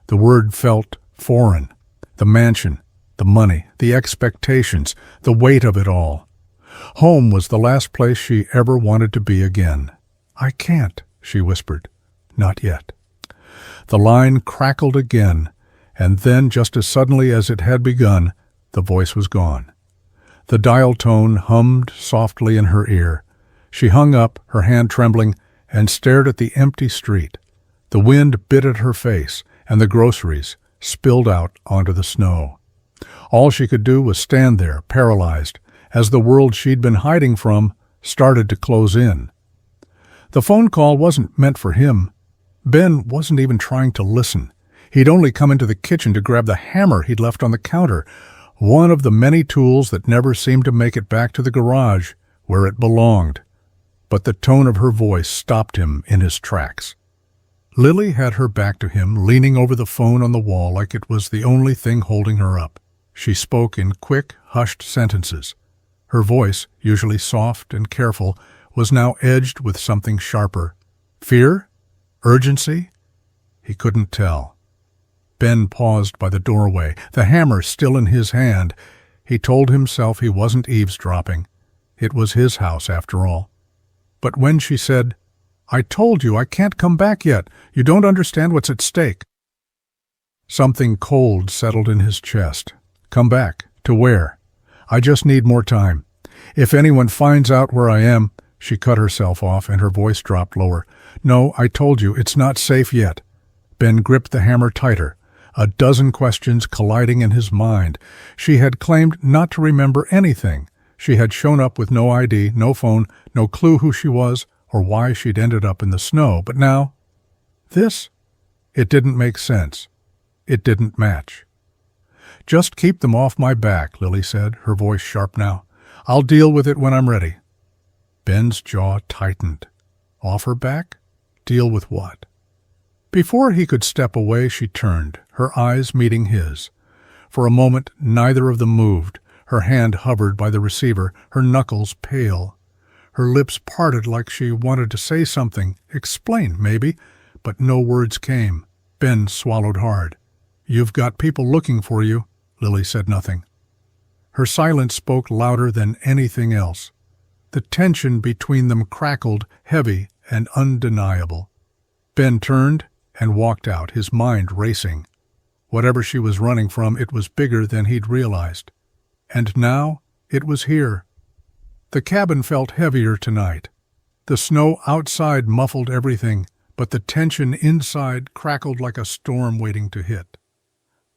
The word felt foreign. The mansion, the money, the expectations, the weight of it all. Home was the last place she ever wanted to be again. "I can't," she whispered. "Not yet." The line crackled again, and then, just as suddenly as it had begun, the voice was gone. The dial tone hummed softly in her ear. She hung up, her hand trembling, and stared at the empty street. The wind bit at her face, and the groceries spilled out onto the snow. All she could do was stand there, paralyzed, as the world she'd been hiding from started to close in. The phone call wasn't meant for him. Ben wasn't even trying to listen. He'd only come into the kitchen to grab the hammer he'd left on the counter, one of the many tools that never seemed to make it back to the garage where it belonged. But the tone of her voice stopped him in his tracks. Lily had her back to him, leaning over the phone on the wall like it was the only thing holding her up. She spoke in quick, hushed sentences. Her voice, usually soft and careful, was now edged with something sharper. Fear? Urgency? He couldn't tell. Ben paused by the doorway, the hammer still in his hand. He told himself he wasn't eavesdropping. It was his house, after all. But when she said, "I told you I can't come back yet. You don't understand what's at stake," something cold settled in his chest. Come back? To where? I just need more time. If anyone finds out where I am— She cut herself off and her voice dropped lower. No, I told you, it's not safe yet. Ben gripped the hammer tighter, a dozen questions colliding in his mind. She had claimed not to remember anything. She had shown up with no ID, no phone, no clue who she was or why she'd ended up in the snow. But now, this? It didn't make sense. It didn't match. Just keep them off my back, Lily said, her voice sharp now. I'll deal with it when I'm ready. Ben's jaw tightened. Off her back? Deal with what? Before he could step away, she turned, her eyes meeting his. For a moment, neither of them moved. Her hand hovered by the receiver, her knuckles pale. Her lips parted like she wanted to say something, explain, maybe, but no words came. Ben swallowed hard. You've got people looking for you, Lily said nothing. Her silence spoke louder than anything else. The tension between them crackled, heavy and undeniable. Ben turned and walked out, his mind racing. Whatever she was running from, it was bigger than he'd realized. And now it was here. The cabin felt heavier tonight. The snow outside muffled everything, but the tension inside crackled like a storm waiting to hit.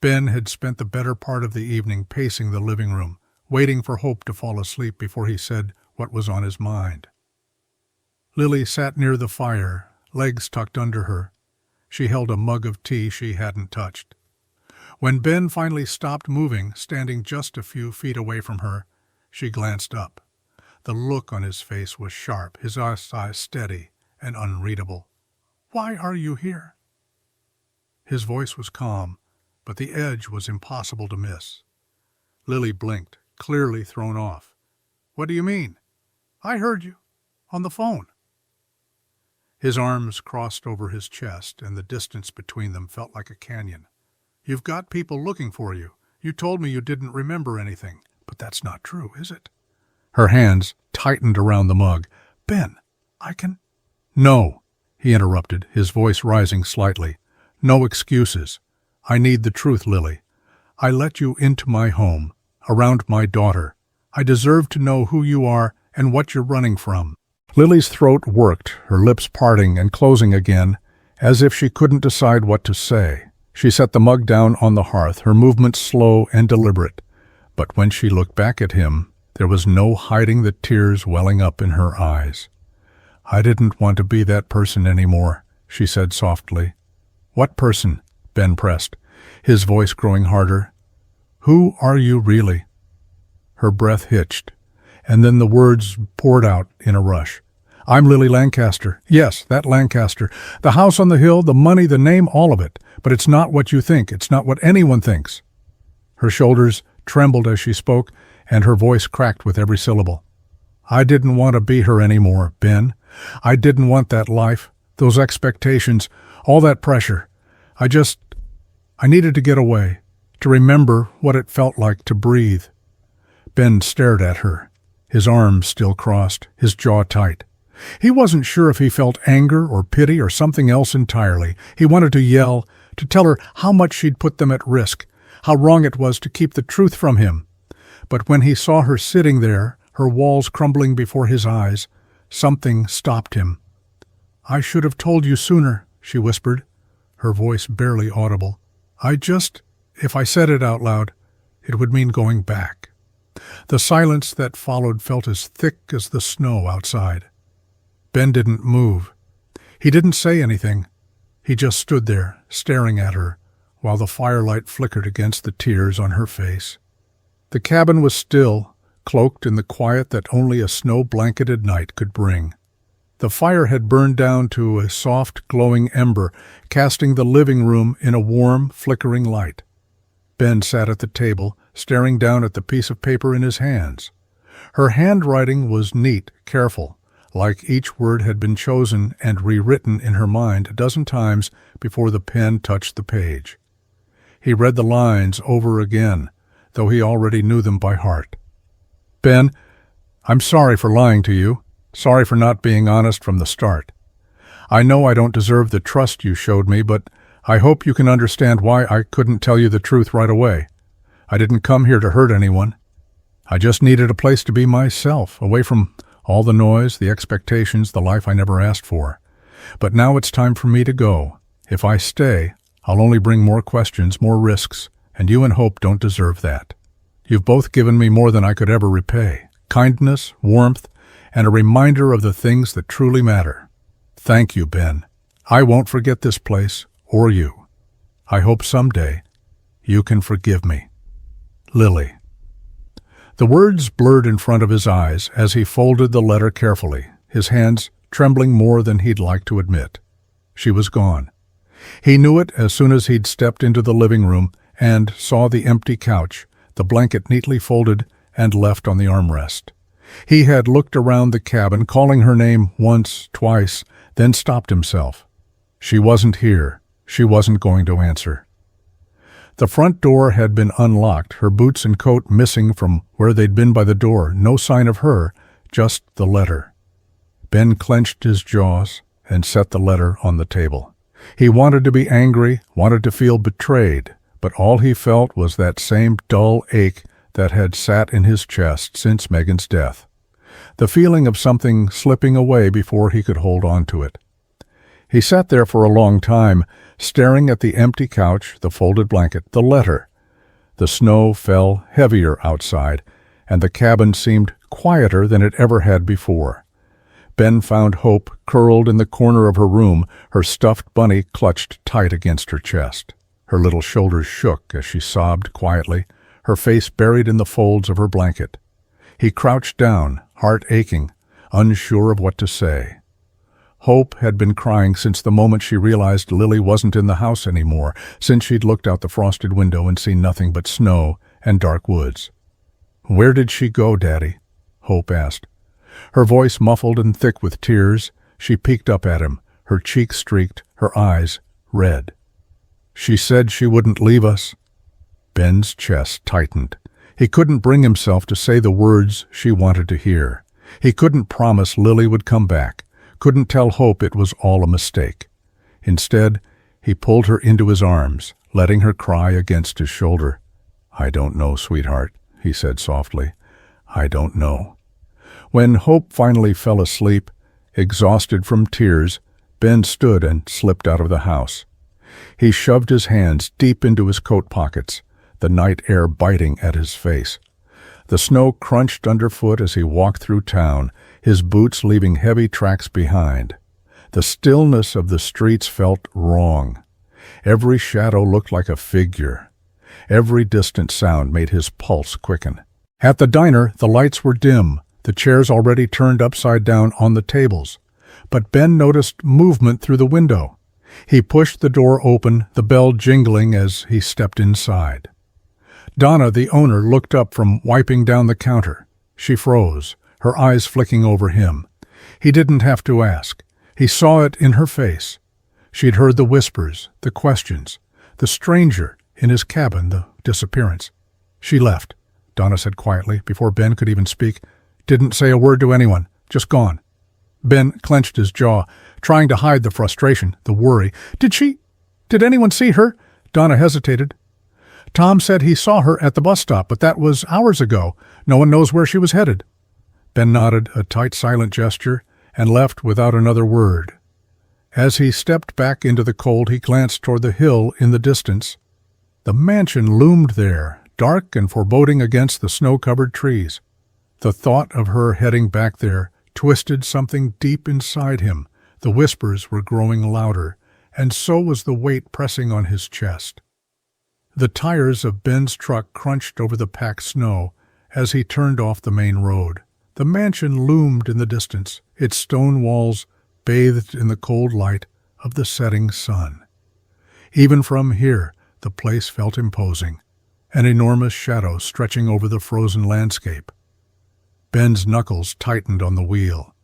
Ben had spent the better part of the evening pacing the living room, waiting for Hope to fall asleep before he said what was on his mind. Lily sat near the fire, legs tucked under her. She held a mug of tea she hadn't touched. When Ben finally stopped moving, standing just a few feet away from her, she glanced up. The look on his face was sharp, his eyes steady and unreadable. Why are you here? His voice was calm, but the edge was impossible to miss. Lily blinked, clearly thrown off. What do you mean? I heard you. On the phone. His arms crossed over his chest, and the distance between them felt like a canyon. You've got people looking for you. You told me you didn't remember anything, but that's not true, is it? Her hands tightened around the mug. Ben, I can— No, he interrupted, his voice rising slightly. No excuses. I need the truth, Lily. I let you into my home, around my daughter. I deserve to know who you are and what you're running from. Lily's throat worked, her lips parting and closing again, as if she couldn't decide what to say. She set the mug down on the hearth, her movements slow and deliberate. But when she looked back at him, there was no hiding the tears welling up in her eyes. I didn't want to be that person anymore, she said softly. What person? Ben pressed, his voice growing harder. Who are you really? Her breath hitched, and then the words poured out in a rush. I'm Lily Lancaster. Yes, that Lancaster. The house on the hill, the money, the name, all of it. But it's not what you think. It's not what anyone thinks. Her shoulders trembled as she spoke, and her voice cracked with every syllable. I didn't want to be her anymore, Ben. I didn't want that life, those expectations, all that pressure. I needed to get away, to remember what it felt like to breathe. Ben stared at her, his arms still crossed, his jaw tight. He wasn't sure if he felt anger or pity or something else entirely. He wanted to yell, to tell her how much she'd put them at risk, how wrong it was to keep the truth from him. But when he saw her sitting there, her walls crumbling before his eyes, something stopped him. I should have told you sooner, she whispered, her voice barely audible. If I said it out loud, it would mean going back. The silence that followed felt as thick as the snow outside. Ben didn't move. He didn't say anything. He just stood there, staring at her, while the firelight flickered against the tears on her face. The cabin was still, cloaked in the quiet that only a snow-blanketed night could bring. The fire had burned down to a soft, glowing ember, casting the living room in a warm, flickering light. Ben sat at the table, staring down at the piece of paper in his hands. Her handwriting was neat, careful, like each word had been chosen and rewritten in her mind a dozen times before the pen touched the page. He read the lines over again, though he already knew them by heart. Ben, I'm sorry for lying to you, sorry for not being honest from the start. I know I don't deserve the trust you showed me, but I hope you can understand why I couldn't tell you the truth right away. I didn't come here to hurt anyone. I just needed a place to be myself, away from all the noise, the expectations, the life I never asked for. But now it's time for me to go. If I stay, I'll only bring more questions, more risks, and you and Hope don't deserve that. You've both given me more than I could ever repay. Kindness, warmth, and a reminder of the things that truly matter. Thank you, Ben. I won't forget this place, or you. I hope someday you can forgive me. Lily. The words blurred in front of his eyes as he folded the letter carefully, his hands trembling more than he'd like to admit. She was gone. He knew it as soon as he'd stepped into the living room and saw the empty couch, the blanket neatly folded and left on the armrest. He had looked around the cabin, calling her name once, twice, then stopped himself. She wasn't here. She wasn't going to answer. The front door had been unlocked, her boots and coat missing from where they'd been by the door. No sign of her, just the letter. Ben clenched his jaws and set the letter on the table. He wanted to be angry, wanted to feel betrayed, but all he felt was that same dull ache that had sat in his chest since Megan's death. The feeling of something slipping away before he could hold on to it. He sat there for a long time, staring at the empty couch, the folded blanket, the letter. The snow fell heavier outside, and the cabin seemed quieter than it ever had before. Ben found Hope curled in the corner of her room, her stuffed bunny clutched tight against her chest. Her little shoulders shook as she sobbed quietly, her face buried in the folds of her blanket. He crouched down, heart aching, unsure of what to say. Hope had been crying since the moment she realized Lily wasn't in the house anymore, since she'd looked out the frosted window and seen nothing but snow and dark woods. "Where did she go, Daddy?" Hope asked. Her voice muffled and thick with tears, she peeked up at him, her cheeks streaked, her eyes red. "She said she wouldn't leave us." Ben's chest tightened. He couldn't bring himself to say the words she wanted to hear. He couldn't promise Lily would come back. Couldn't tell Hope it was all a mistake. Instead, he pulled her into his arms, letting her cry against his shoulder. "I don't know, sweetheart," he said softly. "I don't know." When Hope finally fell asleep, exhausted from tears, Ben stood and slipped out of the house. He shoved his hands deep into his coat pockets, the night air biting at his face. The snow crunched underfoot as he walked through town, his boots leaving heavy tracks behind. The stillness of the streets felt wrong. Every shadow looked like a figure. Every distant sound made his pulse quicken. At the diner, the lights were dim, the chairs already turned upside down on the tables. But Ben noticed movement through the window. He pushed the door open, the bell jingling as he stepped inside. Donna, the owner, looked up from wiping down the counter. She froze, her eyes flicking over him. He didn't have to ask. He saw it in her face. She'd heard the whispers, the questions, the stranger in his cabin, the disappearance. "She left," Donna said quietly, before Ben could even speak. "Didn't say a word to anyone, just gone." Ben clenched his jaw, trying to hide the frustration, the worry. Did anyone see her?" Donna hesitated. "Tom said he saw her at the bus stop, but that was hours ago. No one knows where she was headed." Ben nodded, a tight, silent gesture, and left without another word. As he stepped back into the cold, he glanced toward the hill in the distance. The mansion loomed there, dark and foreboding against the snow-covered trees. The thought of her heading back there twisted something deep inside him. The whispers were growing louder, and so was the weight pressing on his chest. The tires of Ben's truck crunched over the packed snow as he turned off the main road. The mansion loomed in the distance, its stone walls bathed in the cold light of the setting sun. Even from here, the place felt imposing, an enormous shadow stretching over the frozen landscape. Ben's knuckles tightened on the wheel.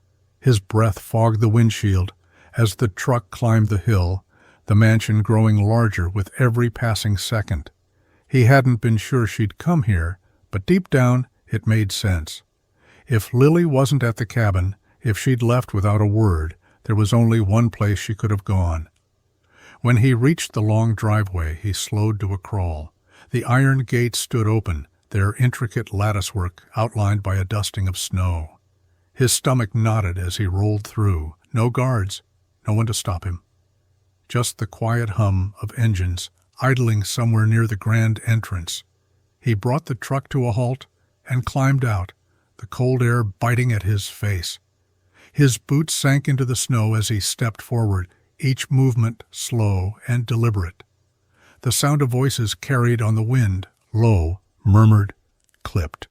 His breath fogged the windshield as the truck climbed the hill, the mansion growing larger with every passing second. He hadn't been sure she'd come here, but deep down it made sense. If Lily wasn't at the cabin, if she'd left without a word, there was only one place she could have gone. When he reached the long driveway, he slowed to a crawl. The iron gates stood open, their intricate latticework outlined by a dusting of snow. His stomach knotted as he rolled through. No guards, no one to stop him. Just the quiet hum of engines idling somewhere near the grand entrance. He brought the truck to a halt and climbed out, the cold air biting at his face. His boots sank into the snow as he stepped forward, each movement slow and deliberate. The sound of voices carried on the wind, low, murmured, clipped.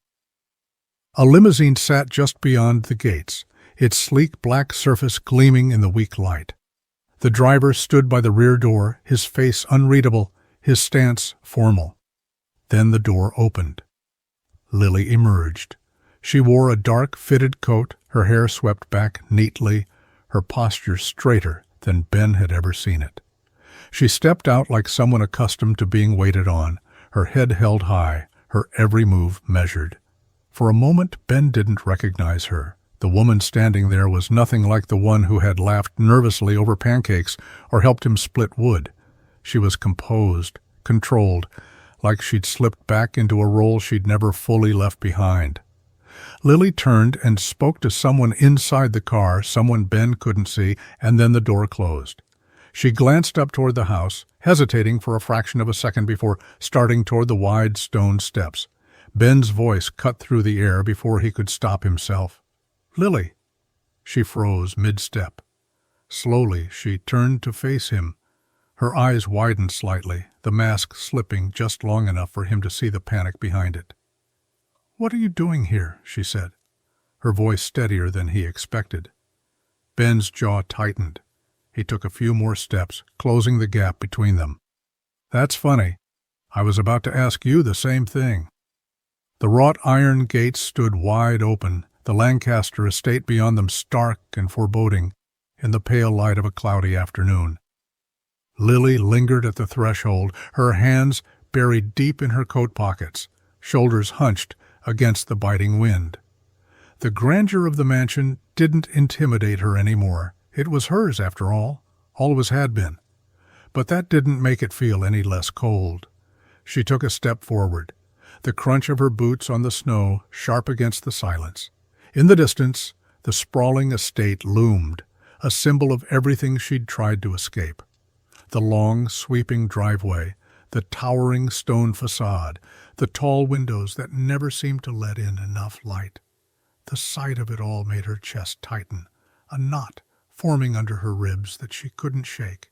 A limousine sat just beyond the gates, its sleek black surface gleaming in the weak light. The driver stood by the rear door, his face unreadable, his stance formal. Then the door opened. Lily emerged. She wore a dark, fitted coat, her hair swept back neatly, her posture straighter than Ben had ever seen it. She stepped out like someone accustomed to being waited on, her head held high, her every move measured. For a moment, Ben didn't recognize her. The woman standing there was nothing like the one who had laughed nervously over pancakes or helped him split wood. She was composed, controlled, like she'd slipped back into a role she'd never fully left behind. Lily turned and spoke to someone inside the car, someone Ben couldn't see, and then the door closed. She glanced up toward the house, hesitating for a fraction of a second before starting toward the wide stone steps. Ben's voice cut through the air before he could stop himself. "Lily!" She froze mid-step. Slowly, she turned to face him. Her eyes widened slightly, the mask slipping just long enough for him to see the panic behind it. "What are you doing here?" she said, her voice steadier than he expected. Ben's jaw tightened. He took a few more steps, closing the gap between them. "That's funny. I was about to ask you the same thing." The wrought iron gates stood wide open, the Lancaster estate beyond them stark and foreboding in the pale light of a cloudy afternoon. Lily lingered at the threshold, her hands buried deep in her coat pockets, shoulders hunched against the biting wind. The grandeur of the mansion didn't intimidate her anymore. It was hers, after all, always had been. But that didn't make it feel any less cold. She took a step forward, the crunch of her boots on the snow sharp against the silence. In the distance, the sprawling estate loomed, a symbol of everything she'd tried to escape. The long, sweeping driveway, the towering stone facade, the tall windows that never seemed to let in enough light. The sight of it all made her chest tighten, a knot forming under her ribs that she couldn't shake.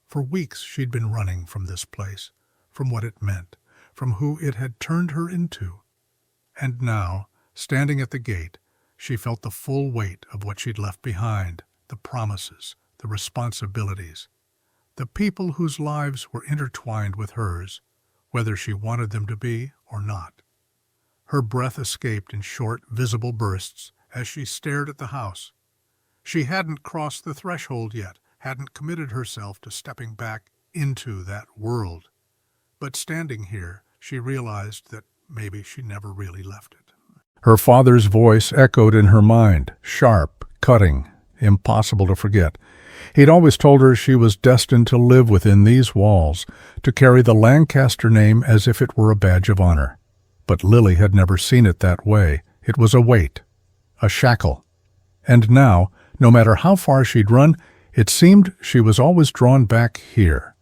For weeks she'd been running from this place, from what it meant, from who it had turned her into. And now, standing at the gate, she felt the full weight of what she'd left behind, the promises, the responsibilities, the people whose lives were intertwined with hers, whether she wanted them to be or not. Her breath escaped in short, visible bursts as she stared at the house. She hadn't crossed the threshold yet, hadn't committed herself to stepping back into that world. But standing here, she realized that maybe she never really left it. Her father's voice echoed in her mind, sharp, cutting, impossible to forget. He'd always told her she was destined to live within these walls, to carry the Lancaster name as if it were a badge of honor. But Lily had never seen it that way. It was a weight, a shackle. And now, no matter how far she'd run, it seemed she was always drawn back here.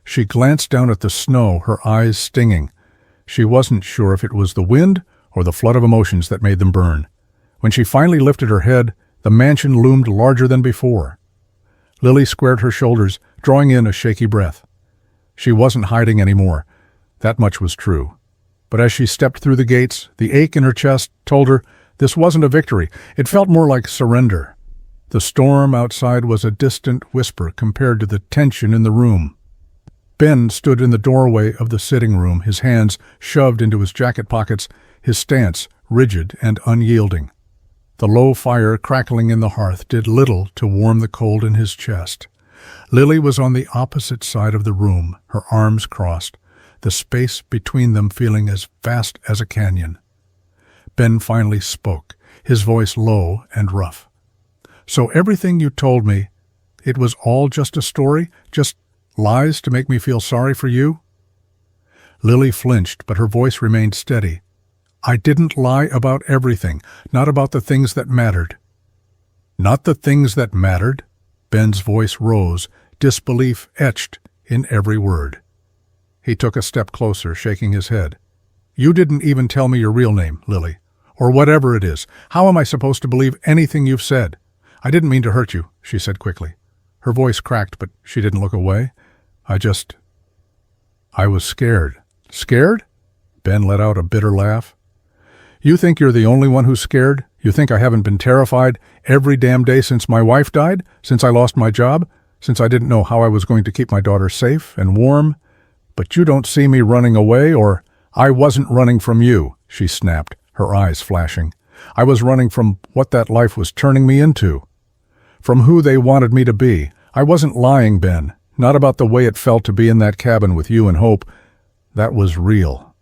She glanced down at the snow, her eyes stinging. She wasn't sure if it was the wind or the flood of emotions that made them burn. When she finally lifted her head, The mansion loomed larger than before. Lily squared her shoulders, drawing in a shaky breath. She wasn't hiding anymore. That much was true. But as she stepped through the gates, the ache in her chest told her this wasn't a victory. It felt more like surrender. The storm outside was a distant whisper compared to the tension in the room. Ben stood in the doorway of the sitting room, his hands shoved into his jacket pockets, his stance rigid and unyielding. The low fire crackling in the hearth did little to warm the cold in his chest. Lily was on the opposite side of the room, her arms crossed, the space between them feeling as vast as a canyon. Ben finally spoke, his voice low and rough. "So everything you told me, it was all just a story? Just lies to make me feel sorry for you?" Lily flinched, but her voice remained steady. "I didn't lie about everything, not about the things that mattered." "Not the things that mattered?" Ben's voice rose, disbelief etched in every word. He took a step closer, shaking his head. "You didn't even tell me your real name, Lily, or whatever it is. How am I supposed to believe anything you've said?" "I didn't mean to hurt you," she said quickly. Her voice cracked, but she didn't look away. I was scared." "Scared?" Ben let out a bitter laugh. "You think you're the only one who's scared? You think I haven't been terrified every damn day since my wife died? Since I lost my job? Since I didn't know how I was going to keep my daughter safe and warm? But you don't see me running away, or—" "I wasn't running from you," she snapped, her eyes flashing. "I was running from what that life was turning me into. From who they wanted me to be. I wasn't lying, Ben. Not about the way it felt to be in that cabin with you and Hope. That was real."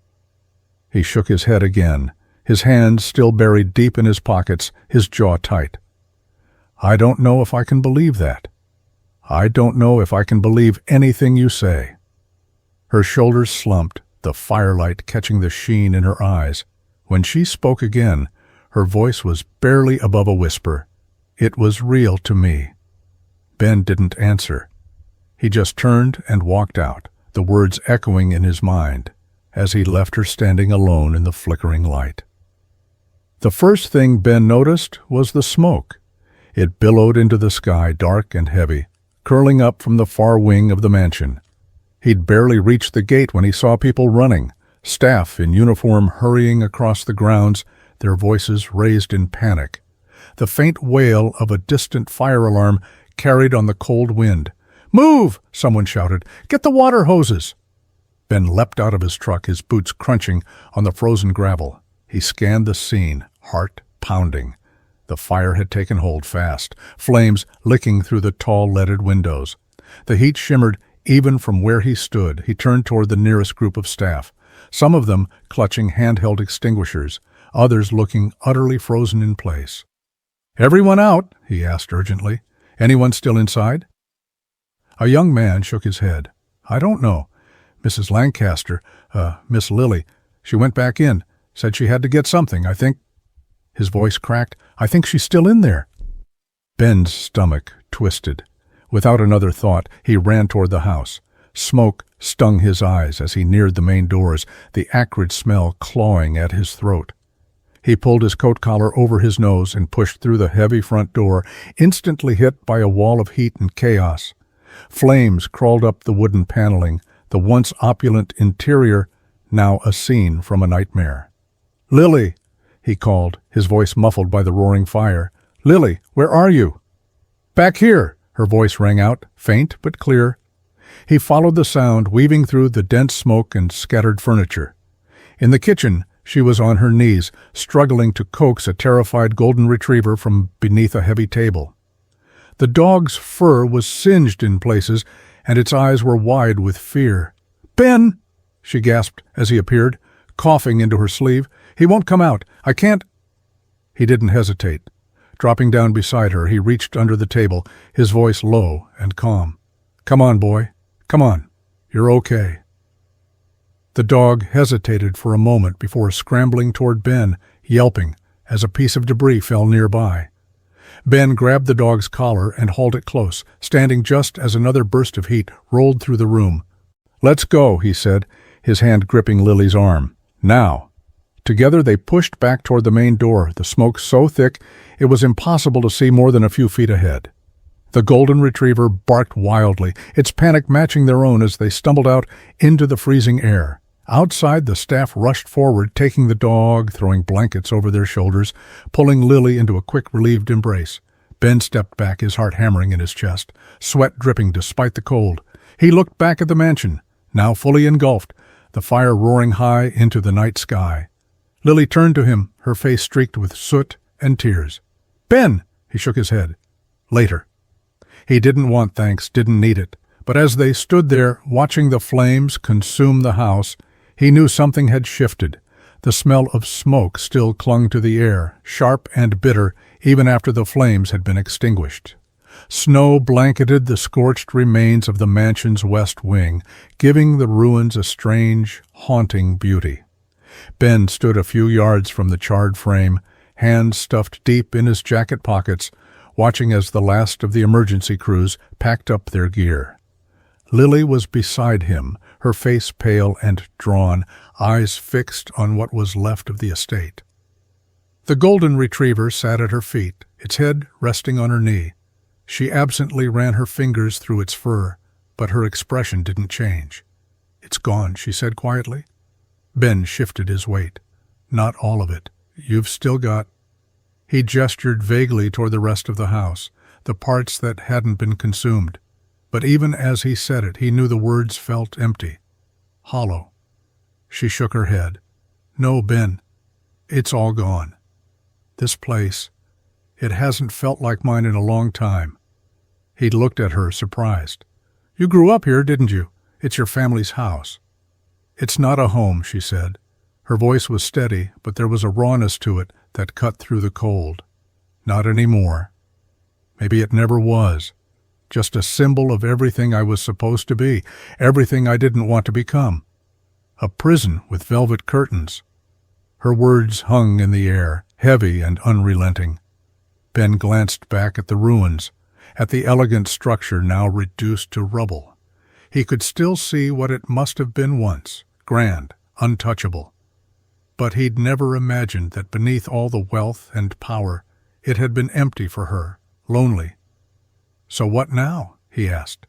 He shook his head again, his hands still buried deep in his pockets, his jaw tight. "I don't know if I can believe that. I don't know if I can believe anything you say." Her shoulders slumped, the firelight catching the sheen in her eyes. When she spoke again, her voice was barely above a whisper. "It was real to me." Ben didn't answer. He just turned and walked out, the words echoing in his mind, as he left her standing alone in the flickering light. The first thing Ben noticed was the smoke. It billowed into the sky, dark and heavy, curling up from the far wing of the mansion. He'd barely reached the gate when he saw people running, staff in uniform hurrying across the grounds, their voices raised in panic. The faint wail of a distant fire alarm carried on the cold wind. "Move!" someone shouted. "Get the water hoses!" Ben leapt out of his truck, his boots crunching on the frozen gravel. He scanned the scene, heart pounding. The fire had taken hold fast, flames licking through the tall leaded windows. The heat shimmered even from where he stood. He turned toward the nearest group of staff, some of them clutching handheld extinguishers, others looking utterly frozen in place. "Everyone out?" he asked urgently. "Anyone still inside?" A young man shook his head. "I don't know. Mrs. Lancaster, Miss Lily, she went back in, said she had to get something, I think." His voice cracked. "I think she's still in there." Ben's stomach twisted. Without another thought, he ran toward the house. Smoke stung his eyes as he neared the main doors, the acrid smell clawing at his throat. He pulled his coat collar over his nose and pushed through the heavy front door, instantly hit by a wall of heat and chaos. Flames crawled up the wooden paneling, the once opulent interior now a scene from a nightmare. "Lily!" he called, his voice muffled by the roaring fire. "Lily, where are you?" "Back here!" her voice rang out, faint but clear. He followed the sound, weaving through the dense smoke and scattered furniture. In the kitchen, she was on her knees, struggling to coax a terrified golden retriever from beneath a heavy table. The dog's fur was singed in places, and its eyes were wide with fear. "Ben!" she gasped as he appeared, coughing into her sleeve. "He won't come out. I can't—" He didn't hesitate. Dropping down beside her, he reached under the table, his voice low and calm. "Come on, boy. Come on. You're okay." The dog hesitated for a moment before scrambling toward Ben, yelping as a piece of debris fell nearby. Ben grabbed the dog's collar and hauled it close, standing just as another burst of heat rolled through the room. "Let's go," he said, his hand gripping Lily's arm. "Now." Together they pushed back toward the main door, the smoke so thick it was impossible to see more than a few feet ahead. The golden retriever barked wildly, its panic matching their own as they stumbled out into the freezing air. Outside, the staff rushed forward, taking the dog, throwing blankets over their shoulders, pulling Lily into a quick, relieved embrace. Ben stepped back, his heart hammering in his chest, sweat dripping despite the cold. He looked back at the mansion, now fully engulfed, the fire roaring high into the night sky. Lily turned to him, her face streaked with soot and tears. "Ben!" He shook his head. "Later." He didn't want thanks, didn't need it. But as they stood there, watching the flames consume the house, he knew something had shifted. The smell of smoke still clung to the air, sharp and bitter, even after the flames had been extinguished. Snow blanketed the scorched remains of the mansion's west wing, giving the ruins a strange, haunting beauty. Ben stood a few yards from the charred frame, hands stuffed deep in his jacket pockets, watching as the last of the emergency crews packed up their gear. Lily was beside him, her face pale and drawn, eyes fixed on what was left of the estate. The golden retriever sat at her feet, its head resting on her knee. She absently ran her fingers through its fur, but her expression didn't change. "It's gone," she said quietly. Ben shifted his weight. "Not all of it. You've still got—" He gestured vaguely toward the rest of the house, the parts that hadn't been consumed. But even as he said it, he knew the words felt empty, hollow. She shook her head. "No, Ben. It's all gone. This place, it hasn't felt like mine in a long time." He looked at her, surprised. "You grew up here, didn't you? It's your family's house." "It's not a home," she said. Her voice was steady, but there was a rawness to it that cut through the cold. "Not anymore. Maybe it never was. Just a symbol of everything I was supposed to be, everything I didn't want to become. A prison with velvet curtains." Her words hung in the air, heavy and unrelenting. Ben glanced back at the ruins, at the elegant structure now reduced to rubble. He could still see what it must have been once, grand, untouchable. But he'd never imagined that beneath all the wealth and power, it had been empty for her, lonely. "So what now?" he asked.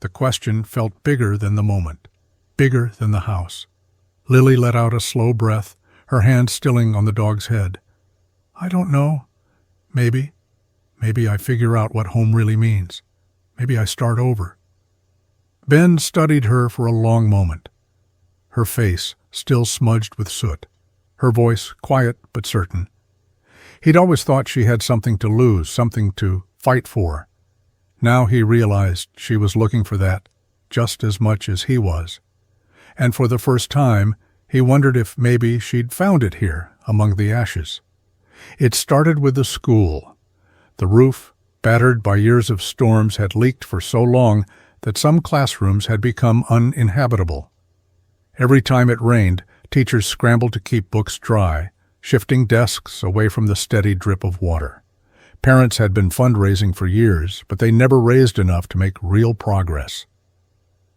The question felt bigger than the moment, bigger than the house. Lily let out a slow breath, her hand stilling on the dog's head. "I don't know. Maybe I figure out what home really means. Maybe I start over." Ben studied her for a long moment. Her face still smudged with soot, her voice quiet but certain. He'd always thought she had something to lose, something to fight for. Now he realized she was looking for that just as much as he was. And for the first time, he wondered if maybe she'd found it here, among the ashes. It started with the school. The roof, battered by years of storms, had leaked for so long that some classrooms had become uninhabitable. Every time it rained, teachers scrambled to keep books dry, shifting desks away from the steady drip of water. Parents had been fundraising for years, but they never raised enough to make real progress.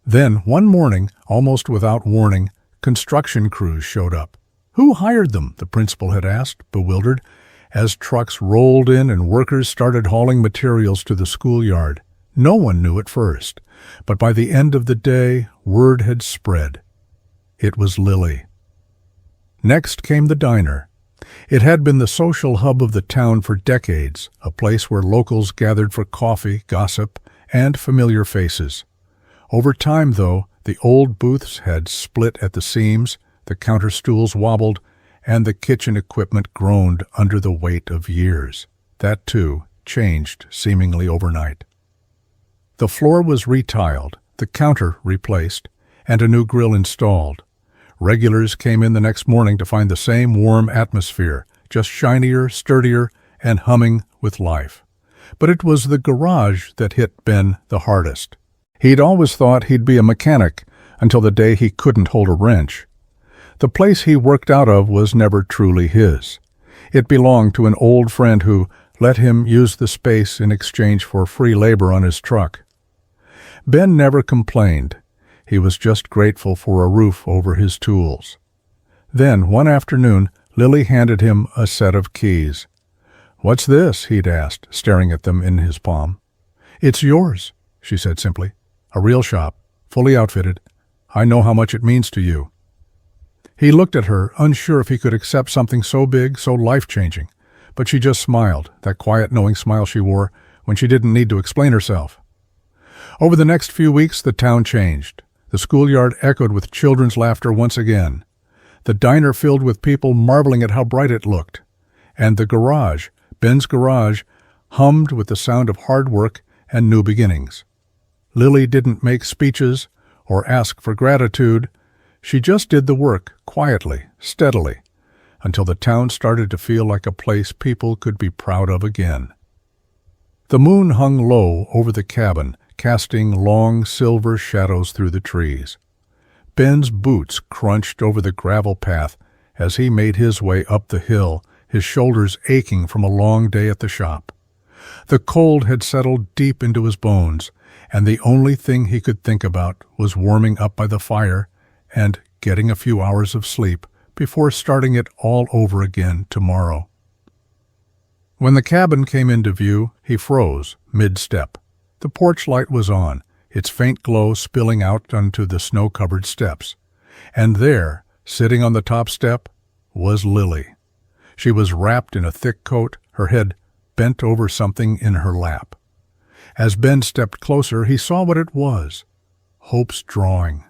Then, one morning, almost without warning, construction crews showed up. "Who hired them?" the principal had asked, bewildered, as trucks rolled in and workers started hauling materials to the schoolyard. No one knew at first, but by the end of the day, word had spread. It was Lily. Next came the diner. It had been the social hub of the town for decades, a place where locals gathered for coffee, gossip, and familiar faces. Over time, though, the old booths had split at the seams, the counter stools wobbled, and the kitchen equipment groaned under the weight of years. That, too, changed seemingly overnight. The floor was retiled, the counter replaced, and a new grill installed. Regulars came in the next morning to find the same warm atmosphere, just shinier, sturdier, and humming with life. But it was the garage that hit Ben the hardest. He'd always thought he'd be a mechanic until the day he couldn't hold a wrench. The place he worked out of was never truly his. It belonged to an old friend who let him use the space in exchange for free labor on his truck. Ben never complained. He was just grateful for a roof over his tools. Then, one afternoon, Lily handed him a set of keys. "What's this?" he'd asked, staring at them in his palm. "It's yours," she said simply. "A real shop, fully outfitted. I know how much it means to you." He looked at her, unsure if he could accept something so big, so life-changing. But she just smiled, that quiet, knowing smile she wore when she didn't need to explain herself. Over the next few weeks, the town changed. The schoolyard echoed with children's laughter once again. The diner filled with people marveling at how bright it looked. And the garage, Ben's garage, hummed with the sound of hard work and new beginnings. Lily didn't make speeches or ask for gratitude. She just did the work, quietly, steadily, until the town started to feel like a place people could be proud of again. The moon hung low over the cabin, casting long silver shadows through the trees. Ben's boots crunched over the gravel path as he made his way up the hill, his shoulders aching from a long day at the shop. The cold had settled deep into his bones, and the only thing he could think about was warming up by the fire and getting a few hours of sleep before starting it all over again tomorrow. When the cabin came into view, he froze, mid-step. The porch light was on, its faint glow spilling out onto the snow-covered steps. And there, sitting on the top step, was Lily. She was wrapped in a thick coat, her head bent over something in her lap. As Ben stepped closer, he saw what it was: Hope's drawing.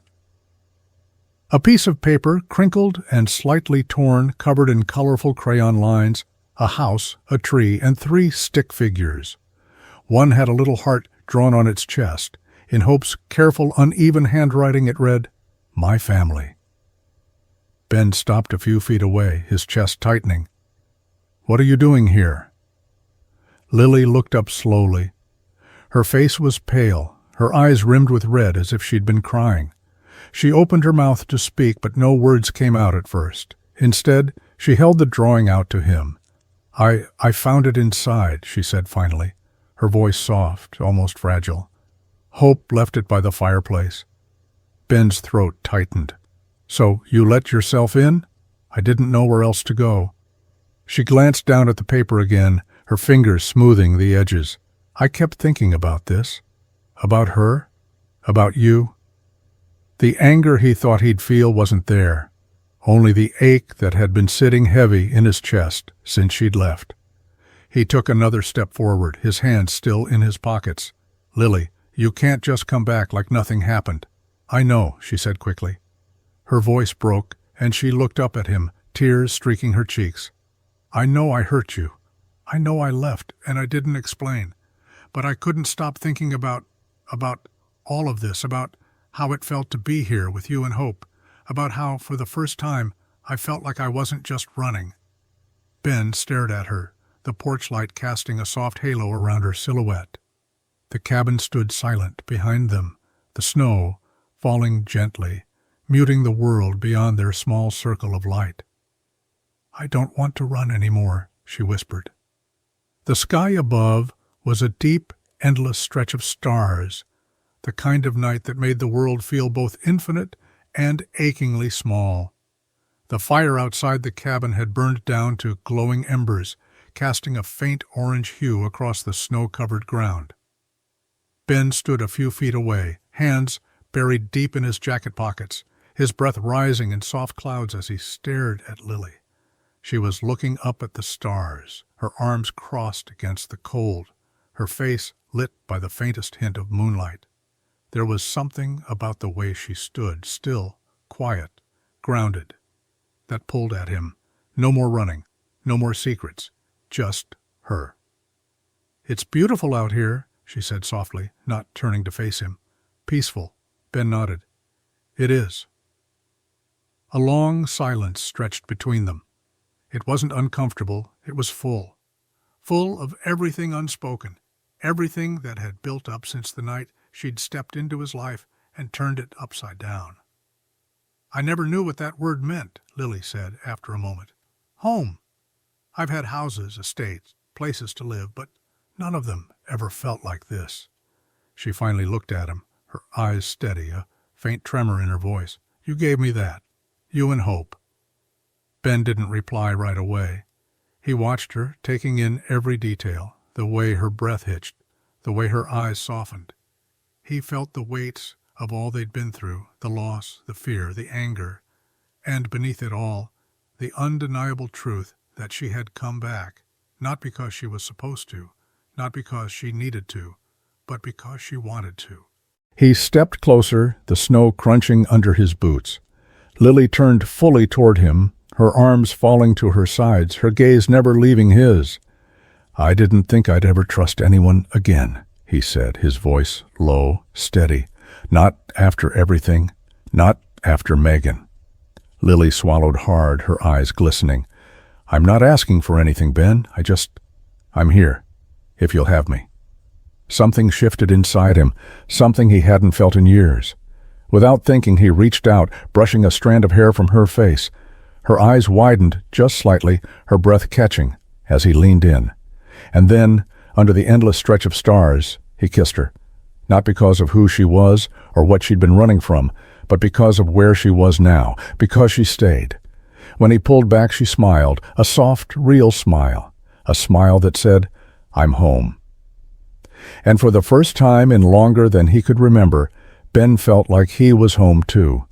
A piece of paper, crinkled and slightly torn, covered in colorful crayon lines, a house, a tree, and 3 stick figures. One had a little heart drawn on its chest. In Hope's careful, uneven handwriting it read, "My family." Ben stopped a few feet away, his chest tightening. "What are you doing here?" Lily looked up slowly. Her face was pale, her eyes rimmed with red as if she'd been crying. She opened her mouth to speak, but no words came out at first. Instead, she held the drawing out to him. I found it inside," she said finally, her voice soft, almost fragile. "Hope left it by the fireplace." Ben's throat tightened. "So you let yourself in? I didn't know where else to go." She glanced down at the paper again, her fingers smoothing the edges. "I kept thinking about this. About her. About you." The anger he thought he'd feel wasn't there, only the ache that had been sitting heavy in his chest since she'd left. He took another step forward, his hands still in his pockets. "Lily, you can't just come back like nothing happened." "I know," she said quickly. Her voice broke, and she looked up at him, tears streaking her cheeks. "I know I hurt you. I know I left, and I didn't explain. But I couldn't stop thinking about all of this, about how it felt to be here with you and Hope, about how, for the first time, I felt like I wasn't just running." Ben stared at her, the porch light casting a soft halo around her silhouette. The cabin stood silent behind them, the snow falling gently, muting the world beyond their small circle of light. "I don't want to run anymore," she whispered. The sky above was a deep, endless stretch of stars, the kind of night that made the world feel both infinite and achingly small. The fire outside the cabin had burned down to glowing embers, casting a faint orange hue across the snow-covered ground. Ben stood a few feet away, hands buried deep in his jacket pockets, his breath rising in soft clouds as he stared at Lily. She was looking up at the stars, her arms crossed against the cold, her face lit by the faintest hint of moonlight. There was something about the way she stood, still, quiet, grounded, that pulled at him. No more running, no more secrets, just her. "It's beautiful out here," she said softly, not turning to face him. "Peaceful." Ben nodded. "It is." A long silence stretched between them. It wasn't uncomfortable, it was full. Full of everything unspoken, everything that had built up since the night she'd stepped into his life and turned it upside down. "I never knew what that word meant," Lily said after a moment. "Home. I've had houses, estates, places to live, but none of them ever felt like this." She finally looked at him, her eyes steady, a faint tremor in her voice. "You gave me that. You and Hope. Ben didn't reply right away. He watched her, taking in every detail, the way her breath hitched, the way her eyes softened. He felt the weight of all they'd been through, the loss, the fear, the anger, and beneath it all, the undeniable truth that she had come back, not because she was supposed to, not because she needed to, but because she wanted to. He stepped closer, the snow crunching under his boots. Lily turned fully toward him, her arms falling to her sides, her gaze never leaving his. "I didn't think I'd ever trust anyone again," he said, his voice low, steady. "Not after everything, not after Megan." Lily swallowed hard, her eyes glistening. "I'm not asking for anything, Ben. I'm here, if you'll have me." Something shifted inside him, something he hadn't felt in years. Without thinking, he reached out, brushing a strand of hair from her face. Her eyes widened just slightly, her breath catching, as he leaned in. And then, under the endless stretch of stars, he kissed her. Not because of who she was or what she'd been running from, but because of where she was now, because she stayed. When he pulled back, she smiled, a soft, real smile, a smile that said, "I'm home." And for the first time in longer than he could remember, Ben felt like he was home too.